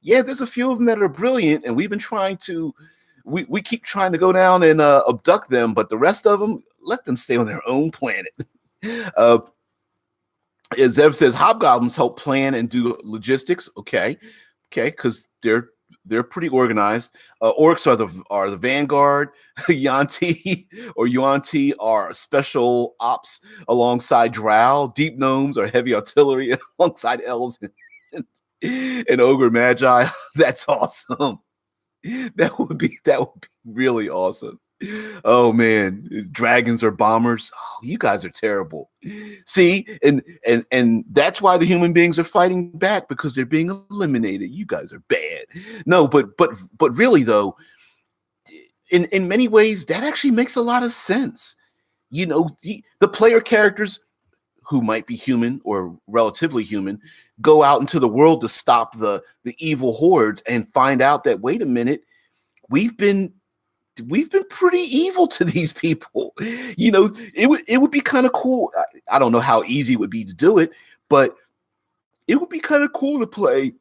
S1: yeah, there's a few of them that are brilliant, and we've been trying to, we keep trying to go down and abduct them, but the rest of them, let them stay on their own planet. As Zev says, hobgoblins help plan and do logistics. Okay, Okay, because they're pretty organized. Orcs are the vanguard. Yanti or Yuanti are special ops alongside Drow. Deep gnomes are heavy artillery alongside elves and ogre magi. That's awesome. That would be really awesome. Oh man, dragons are bombers. Oh, you guys are terrible. See, and that's why the human beings are fighting back because they're being eliminated. You guys are bad. No, but really though, in many ways, that actually makes a lot of sense. The player characters who might be human or relatively human go out into the world to stop the evil hordes and find out that, wait a minute, we've been pretty evil to these people. It would be kind of cool. I don't know how easy it would be to do it, but it would be kind of cool to play,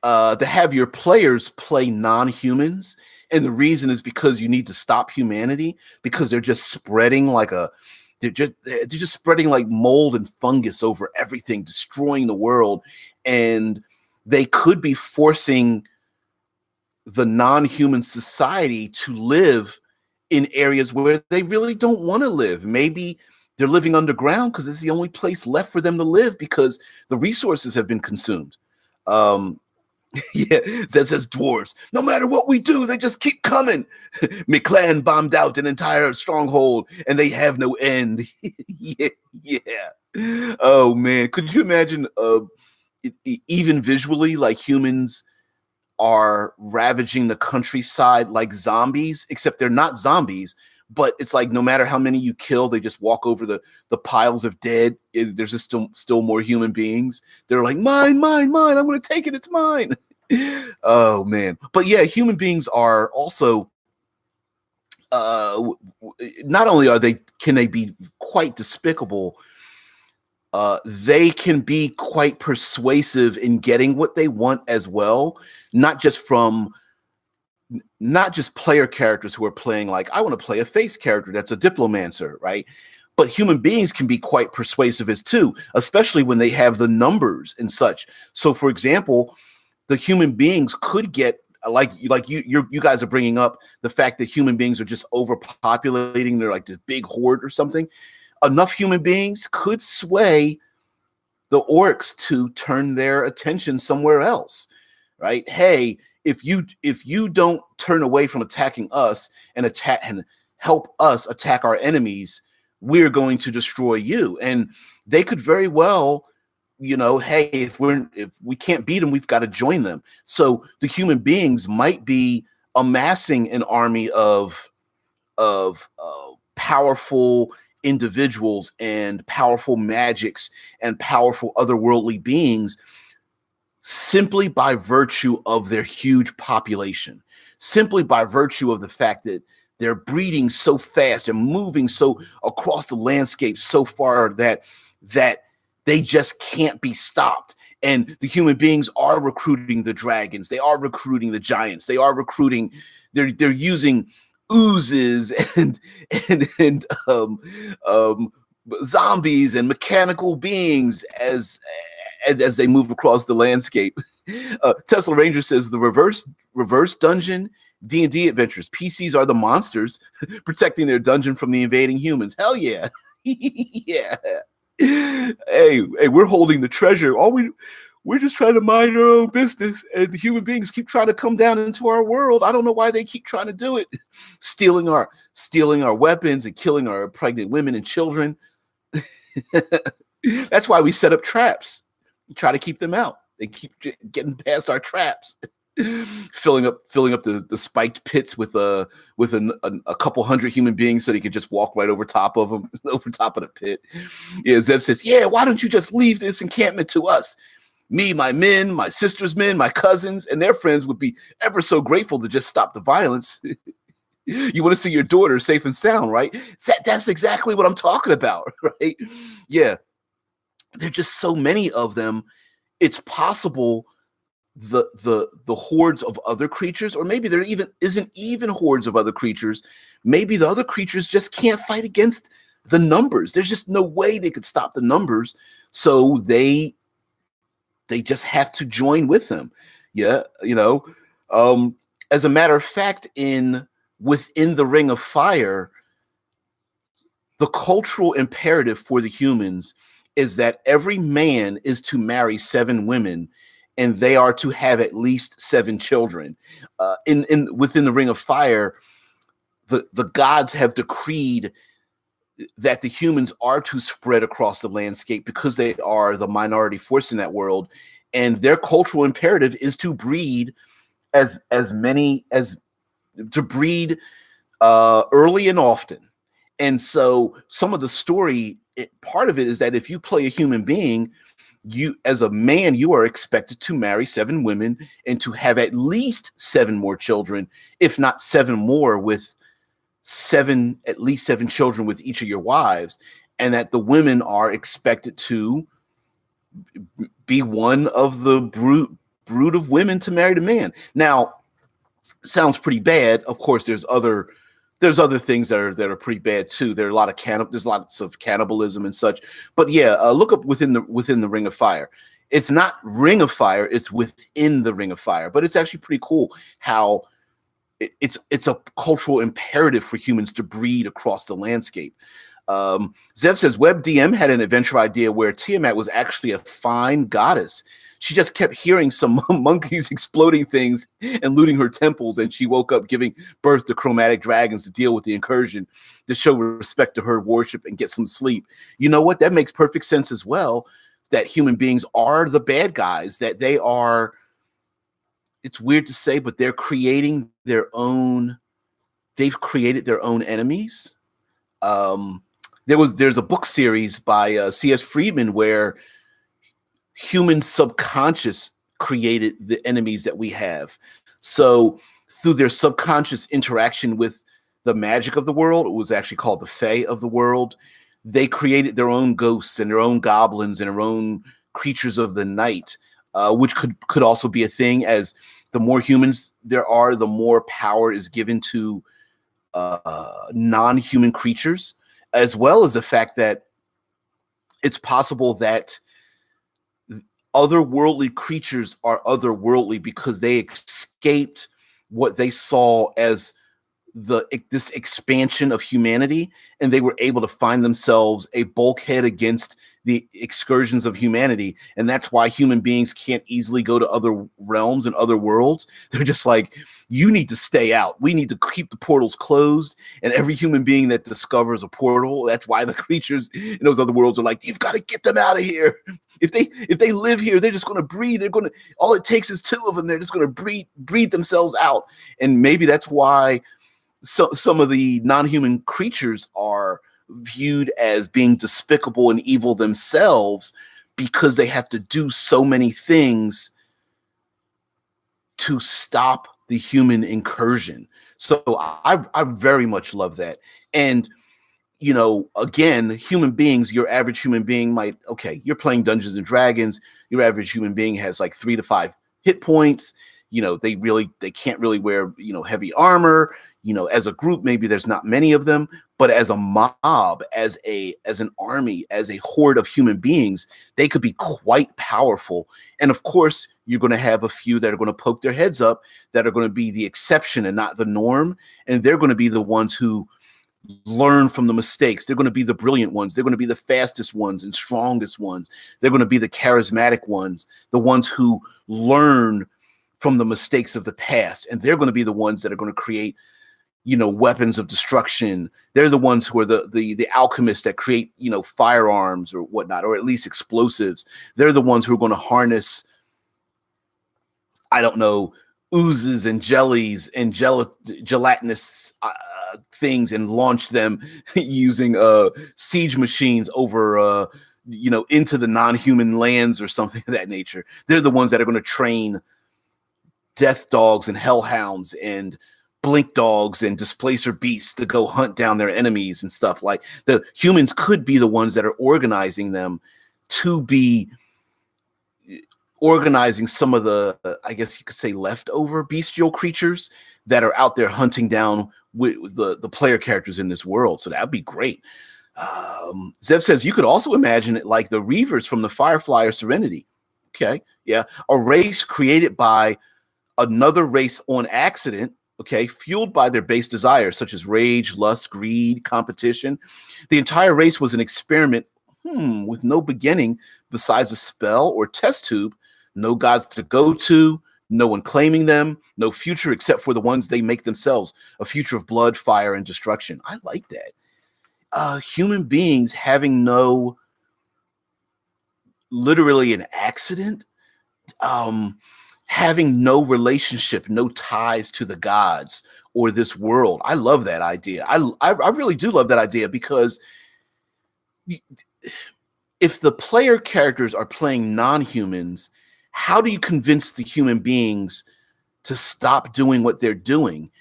S1: to have your players play non-humans. And the reason is because you need to stop humanity because they're just spreading they're just spreading like mold and fungus over everything, destroying the world. And they could be forcing the non-human society to live in areas where they really don't want to live. Maybe they're living underground because it's the only place left for them to live because the resources have been consumed. Yeah, that says dwarves. No matter what we do, they just keep coming. McClan bombed out an entire stronghold, and they have no end. Yeah, yeah. Oh man, could you imagine? Even visually, like humans are ravaging the countryside like zombies, except they're not zombies. But it's like no matter how many you kill, they just walk over the piles of dead. There's just still more human beings. They're like, mine, mine, mine. I'm going to take it. It's mine. Oh, man. But yeah, human beings are also, not only can they be quite despicable, they can be quite persuasive in getting what they want as well. Not just player characters who are playing like, I want to play a face character that's a diplomancer, right? But human beings can be quite persuasive as too, especially when they have the numbers and such. So, for example, the human beings could get like you guys are bringing up the fact that human beings are just overpopulating. They're like this big horde or something. Enough human beings could sway the orcs to turn their attention somewhere else, right? Hey, if you don't turn away from attacking us and help us attack our enemies, we're going to destroy you. And they could very well, hey, if we can't beat them, we've got to join them. So the human beings might be amassing an army of powerful individuals and powerful magics and powerful otherworldly beings simply by virtue of their huge population, simply by virtue of the fact that they're breeding so fast and moving so across the landscape so far that they just can't be stopped. And the human beings are recruiting the dragons, they are recruiting the giants, they are recruiting, they're using oozes and zombies and mechanical beings as they move across the landscape. Tesla Ranger says the reverse dungeon D&D adventures. PCs are the monsters protecting their dungeon from the invading humans. Hell yeah. Yeah. Hey, we're holding the treasure. We're just trying to mind our own business, and human beings keep trying to come down into our world. I don't know why they keep trying to do it. Stealing our weapons and killing our pregnant women and children. That's why we set up traps. Try to keep them out. They keep getting past our traps. filling up the spiked pits with a couple hundred human beings so they could just walk right over top of them, over top of the pit. Yeah, Zev says, yeah, why don't you just leave this encampment to us? Me, my men, my sister's men, my cousins, and their friends would be ever so grateful to just stop the violence. You want to see your daughter safe and sound, right? That's exactly what I'm talking about, right? Yeah. There are just so many of them. It's possible the hordes of other creatures, or maybe there isn't even hordes of other creatures. Maybe the other creatures just can't fight against the numbers. There's just no way they could stop the numbers. So they they just have to join with them. Yeah, as a matter of fact, within the Ring of Fire, the cultural imperative for the humans is that every man is to marry 7 women, and they are to have at least 7 children. In within the Ring of Fire, the gods have decreed that the humans are to spread across the landscape because they are the minority force in that world, and their cultural imperative is to breed as many as to breed early and often. And so some of the story, part of it is that if you play a human being, you as a man, you are expected to marry 7 women and to have at least 7 more children, if not 7 more, with at least 7 children with each of your wives, and that the women are expected to be one of the brood of women to marry the man. Now, sounds pretty bad. Of course, there's other things that are pretty bad too. There's lots of cannibalism and such. But yeah, look up within the Ring of Fire. It's not Ring of Fire, it's within the Ring of Fire. But it's actually pretty cool how it's a cultural imperative for humans to breed across the landscape. Zev says WebDM had an adventure idea where Tiamat was actually a fine goddess. She just kept hearing some monkeys exploding things and looting her temples, and she woke up giving birth to chromatic dragons to deal with the incursion, to show respect to her worship and get some sleep. You know what? That makes perfect sense as well, that human beings are the bad guys, that they are, it's weird to say, but they've created their own enemies. There's a book series by C.S. Friedman where human subconscious created the enemies that we have. So through their subconscious interaction with the magic of the world, it was actually called the Fae of the world, they created their own ghosts and their own goblins and their own creatures of the night, which could also be a thing. As the more humans there are, the more power is given to non-human creatures, as well as the fact that it's possible that otherworldly creatures are otherworldly because they escaped what they saw as this expansion of humanity, and they were able to find themselves a bulkhead against the excursions of humanity. And that's why human beings can't easily go to other realms and other worlds. They're just like, you need to stay out. We need to keep the portals closed. And every human being that discovers a portal, that's why the creatures in those other worlds are like, you've got to get them out of here. If they live here, they're just going to breed. All it takes is 2 of them. They're just going to breed themselves out. And maybe that's why some of the non-human creatures are viewed as being despicable and evil themselves, because they have to do so many things to stop the human incursion. So I very much love that. And again, human beings, your average human being you're playing Dungeons and Dragons, your average human being has like 3 to 5 hit points. They can't really wear heavy armor. As a group, maybe there's not many of them, but as a mob, as an army, as a horde of human beings, they could be quite powerful. And of course, you're going to have a few that are going to poke their heads up, that are going to be the exception and not the norm. And they're going to be the ones who learn from the mistakes. They're going to be the brilliant ones. They're going to be the fastest ones and strongest ones. They're going to be the charismatic ones, the ones who learn from the mistakes of the past. And they're going to be the ones that are going to create weapons of destruction. They're the ones who are the alchemists that create, firearms or whatnot, or at least explosives. They're the ones who are going to harness, I don't know, oozes and jellies and gelatinous things and launch them using siege machines over, into the non-human lands or something of that nature. They're the ones that are going to train death dogs and hellhounds and blink dogs and displacer beasts to go hunt down their enemies and stuff. Like, the humans could be the ones that are organizing them to be organizing some of the, I guess you could say, leftover bestial creatures that are out there hunting down with the player characters in this world. So that'd be great. Zev says you could also imagine it like the Reavers from the Firefly or Serenity. Okay. Yeah. A race created by another race on accident, okay, fueled by their base desires such as rage, lust, greed, competition. The entire race was an experiment, with no beginning besides a spell or test tube, no gods to go to, no one claiming them, no future except for the ones they make themselves, a future of blood, fire, and destruction. I like that. Human beings having no, literally an accident, um, having no relationship, no ties to the gods or this world. I love that idea. I really do love that idea because if the player characters are playing non-humans, how do you convince the human beings to stop doing what they're doing?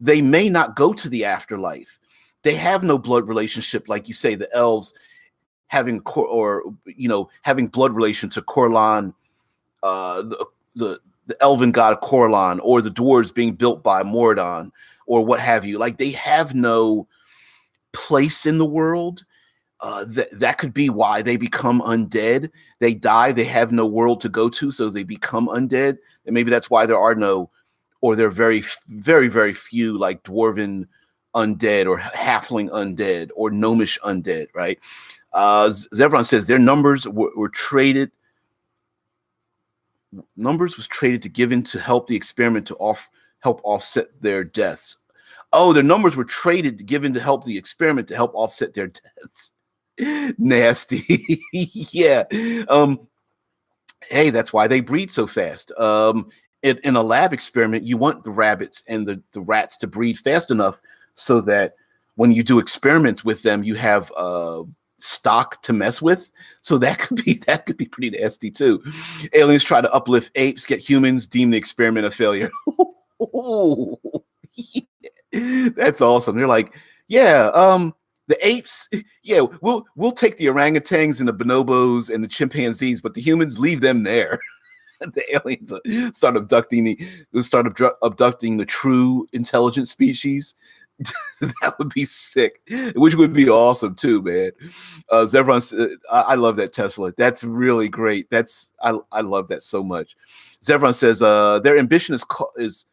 S1: They may not go to the afterlife. They have no blood relationship, like you say, the elves having having blood relation to Corlan, the elven god of Corlan, or the dwarves being built by Moradon, or what have you. Like, they have no place in the world. That could be why they become undead. They die, they have no world to go to, so they become undead. And maybe that's why there are no, or there are very, very, very few, like dwarven undead or halfling undead or gnomish undead, right? Zevron says their numbers were traded. Numbers was traded to given to help the experiment to help offset their deaths. Oh, their numbers were traded to given to help the experiment to help offset their deaths. Nasty. Yeah. Hey, that's why they breed so fast. In a lab experiment, you want the rabbits and the rats to breed fast enough so that when you do experiments with them, you have stock to mess with. So that could be pretty nasty too. Aliens try to uplift apes, get humans, deem the experiment a failure. That's awesome. They're like, yeah, the apes, yeah, we'll take the orangutans and the bonobos and the chimpanzees, but the humans, leave them there. The aliens start abducting the true intelligent species. That would be sick, which would be awesome too, man. Zevron, I love that Tesla. That's really great. I love that so much. Zevron says their ambition is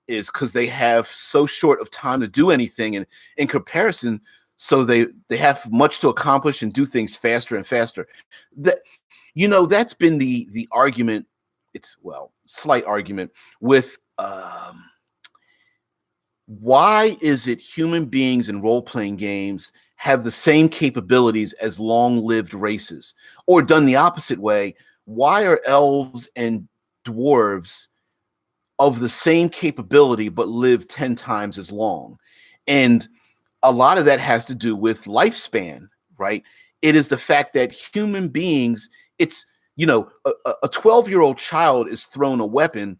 S1: because they have so short of time to do anything, and in comparison, so they have much to accomplish and do things faster and faster. That's been the argument. It's, well, slight argument with why is it human beings in role-playing games have the same capabilities as long-lived races? Or done the opposite way, why are elves and dwarves of the same capability but live 10 times as long? And a lot of that has to do with lifespan, right? It is the fact that human beings, it's, a 12-year-old child is thrown a weapon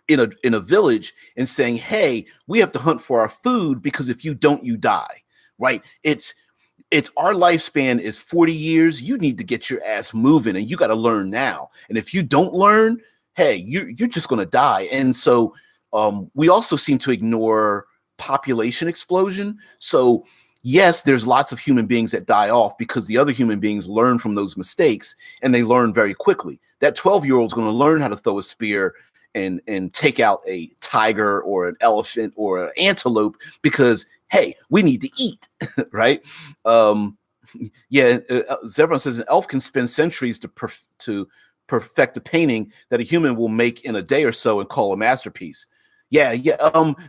S1: in a village and saying, hey, we have to hunt for our food because if you don't, you die, right? It's our lifespan is 40 years. You need to get your ass moving and you got to learn now. And if you don't learn, hey, you're just going to die. And so we also seem to ignore population explosion. So yes, there's lots of human beings that die off because the other human beings learn from those mistakes and they learn very quickly. That 12-year-old is going to learn how to throw a spear and take out a tiger or an elephant or an antelope because, hey, we need to eat, right? Zevron says an elf can spend centuries to perfect a painting that a human will make in a day or so and call a masterpiece. Yeah.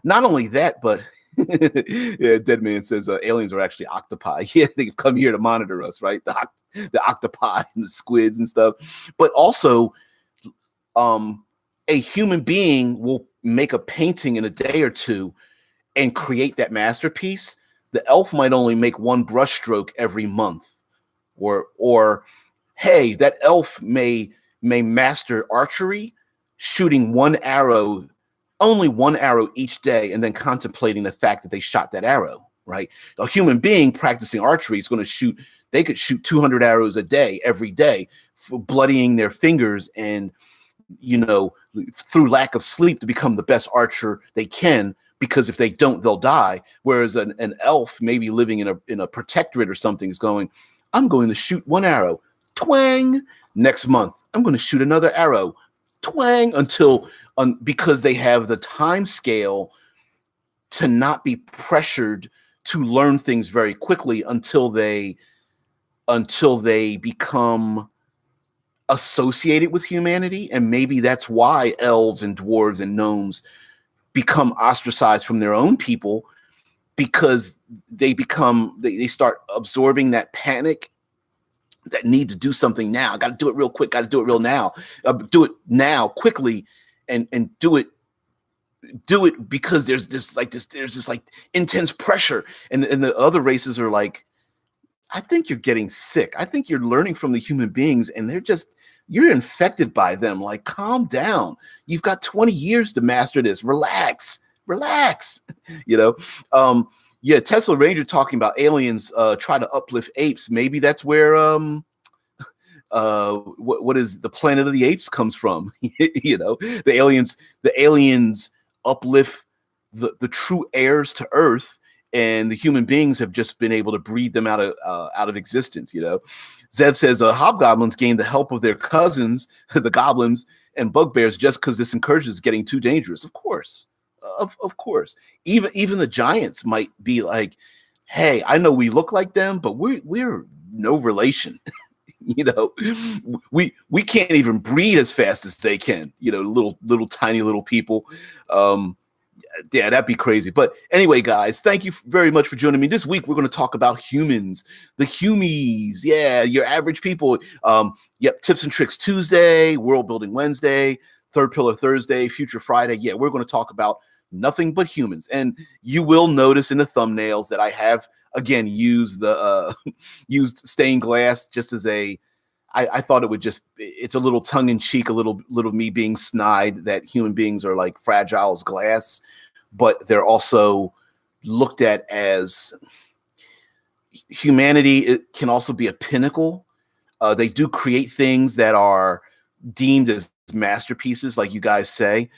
S1: Not only that, but yeah, Dead Man says aliens are actually octopi. Yeah, they've come here to monitor us, right? The octopi and the squids and stuff. But also, a human being will make a painting in a day or two and create that masterpiece. The elf might only make one brushstroke every month, or hey, that elf may master archery, shooting only one arrow each day, and then contemplating the fact that they shot that arrow, right? A human being practicing archery is going to shoot. They could shoot 200 arrows a day, every day, for bloodying their fingers and, through lack of sleep to become the best archer they can, because if they don't, they'll die. Whereas an elf maybe living in a protectorate or something is going, I'm going to shoot one arrow. Twang. Next month, I'm going to shoot another arrow, twang, because they have the time scale to not be pressured to learn things very quickly until they become associated with humanity. And maybe that's why elves and dwarves and gnomes become ostracized from their own people, because they start absorbing that panic, that need to do something now. Got to do it real quick. Got to do it real now. Do it now quickly, and do it because there's this intense pressure, and the other races are like, I think you're getting sick. I think you're learning from the human beings, and you're infected by them. Like, calm down. You've got 20 years to master this. Relax. Yeah, Tesla Ranger talking about aliens try to uplift apes. Maybe that's where what is the Planet of the Apes comes from. The aliens uplift the true heirs to Earth, and the human beings have just been able to breed them out of existence. Zev says hobgoblins gain the help of their cousins, the goblins and bugbears, just because this encourages getting too dangerous. Of course. Of course, even the giants might be like, hey, I know we look like them, but we're no relation. We can't even breed as fast as they can. Little tiny little people. Yeah, that'd be crazy. But anyway, guys, thank you very much for joining me. This week, we're going to talk about humans, the humies. Yeah, your average people. Tips and Tricks Tuesday, World Building Wednesday, Third Pillar Thursday, Future Friday. Yeah, we're going to talk about nothing but humans. And you will notice in the thumbnails that I have, again, used stained glass just as I thought it's a little tongue in cheek, a little me being snide that human beings are like fragile as glass, but they're also looked at as humanity. It can also be a pinnacle. They do create things that are deemed as masterpieces, like you guys say.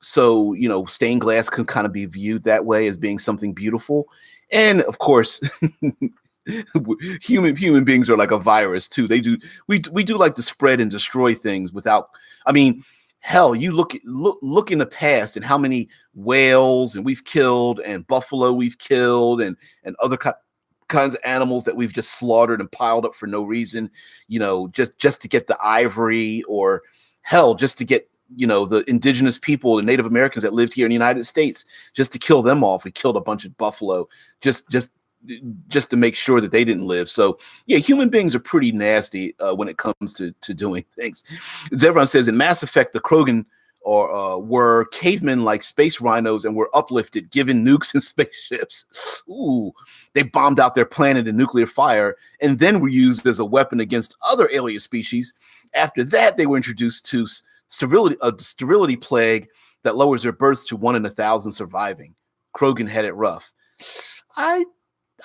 S1: So stained glass can kind of be viewed that way, as being something beautiful. And of course, human beings are like a virus too. We do like to spread and destroy things without, hell, you look in the past and how many whales and we've killed, and buffalo we've killed, and other kinds of animals that we've just slaughtered and piled up for no reason, just to get the ivory, or hell, just to get the indigenous people, the Native Americans that lived here in the United States, just to kill them off. We killed a bunch of buffalo just to make sure that they didn't live. So yeah, human beings are pretty nasty when it comes to doing things. As everyone says, in Mass Effect, the Krogan were cavemen like space rhinos, and were uplifted, given nukes and spaceships. Ooh, they bombed out their planet in nuclear fire, and then were used as a weapon against other alien species. After that, they were introduced to sterility plague that lowers their births to 1 in 1,000 surviving. Krogan had it rough. I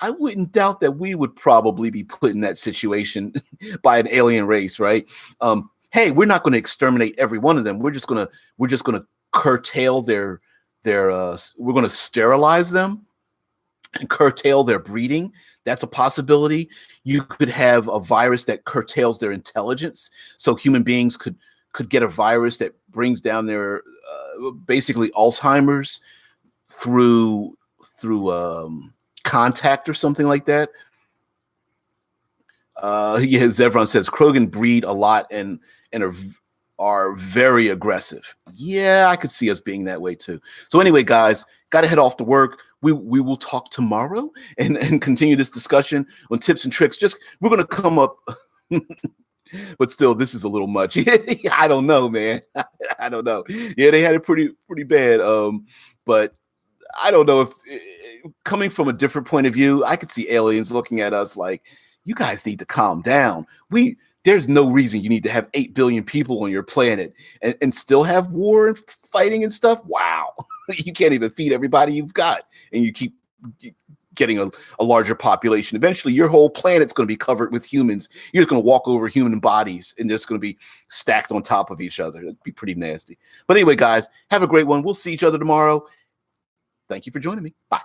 S1: wouldn't doubt that we would probably be put in that situation by an alien race, right? Hey, we're not going to exterminate every one of them. We're just going to curtail their we're going to sterilize them and curtail their breeding. That's a possibility. You could have a virus that curtails their intelligence, so human beings could get a virus that brings down their basically Alzheimer's through contact or something like that. Yeah, Zevron says Krogan breed a lot and are very aggressive. Yeah, I could see us being that way too. So anyway, guys, got to head off to work. We will talk tomorrow and continue this discussion on tips and tricks. We're going to come up. But still, this is a little much. I don't know, man. I don't know. Yeah, they had it pretty bad. But I don't know if coming from a different point of view, I could see aliens looking at us like, you guys need to calm down. There's no reason you need to have 8 billion people on your planet and still have war and fighting and stuff. Wow. You can't even feed everybody you've got, and you keep getting a larger population. Eventually, your whole planet's going to be covered with humans. You're just going to walk over human bodies, and they're just going to be stacked on top of each other. It'd be pretty nasty. But anyway, guys, have a great one. We'll see each other tomorrow. Thank you for joining me. Bye.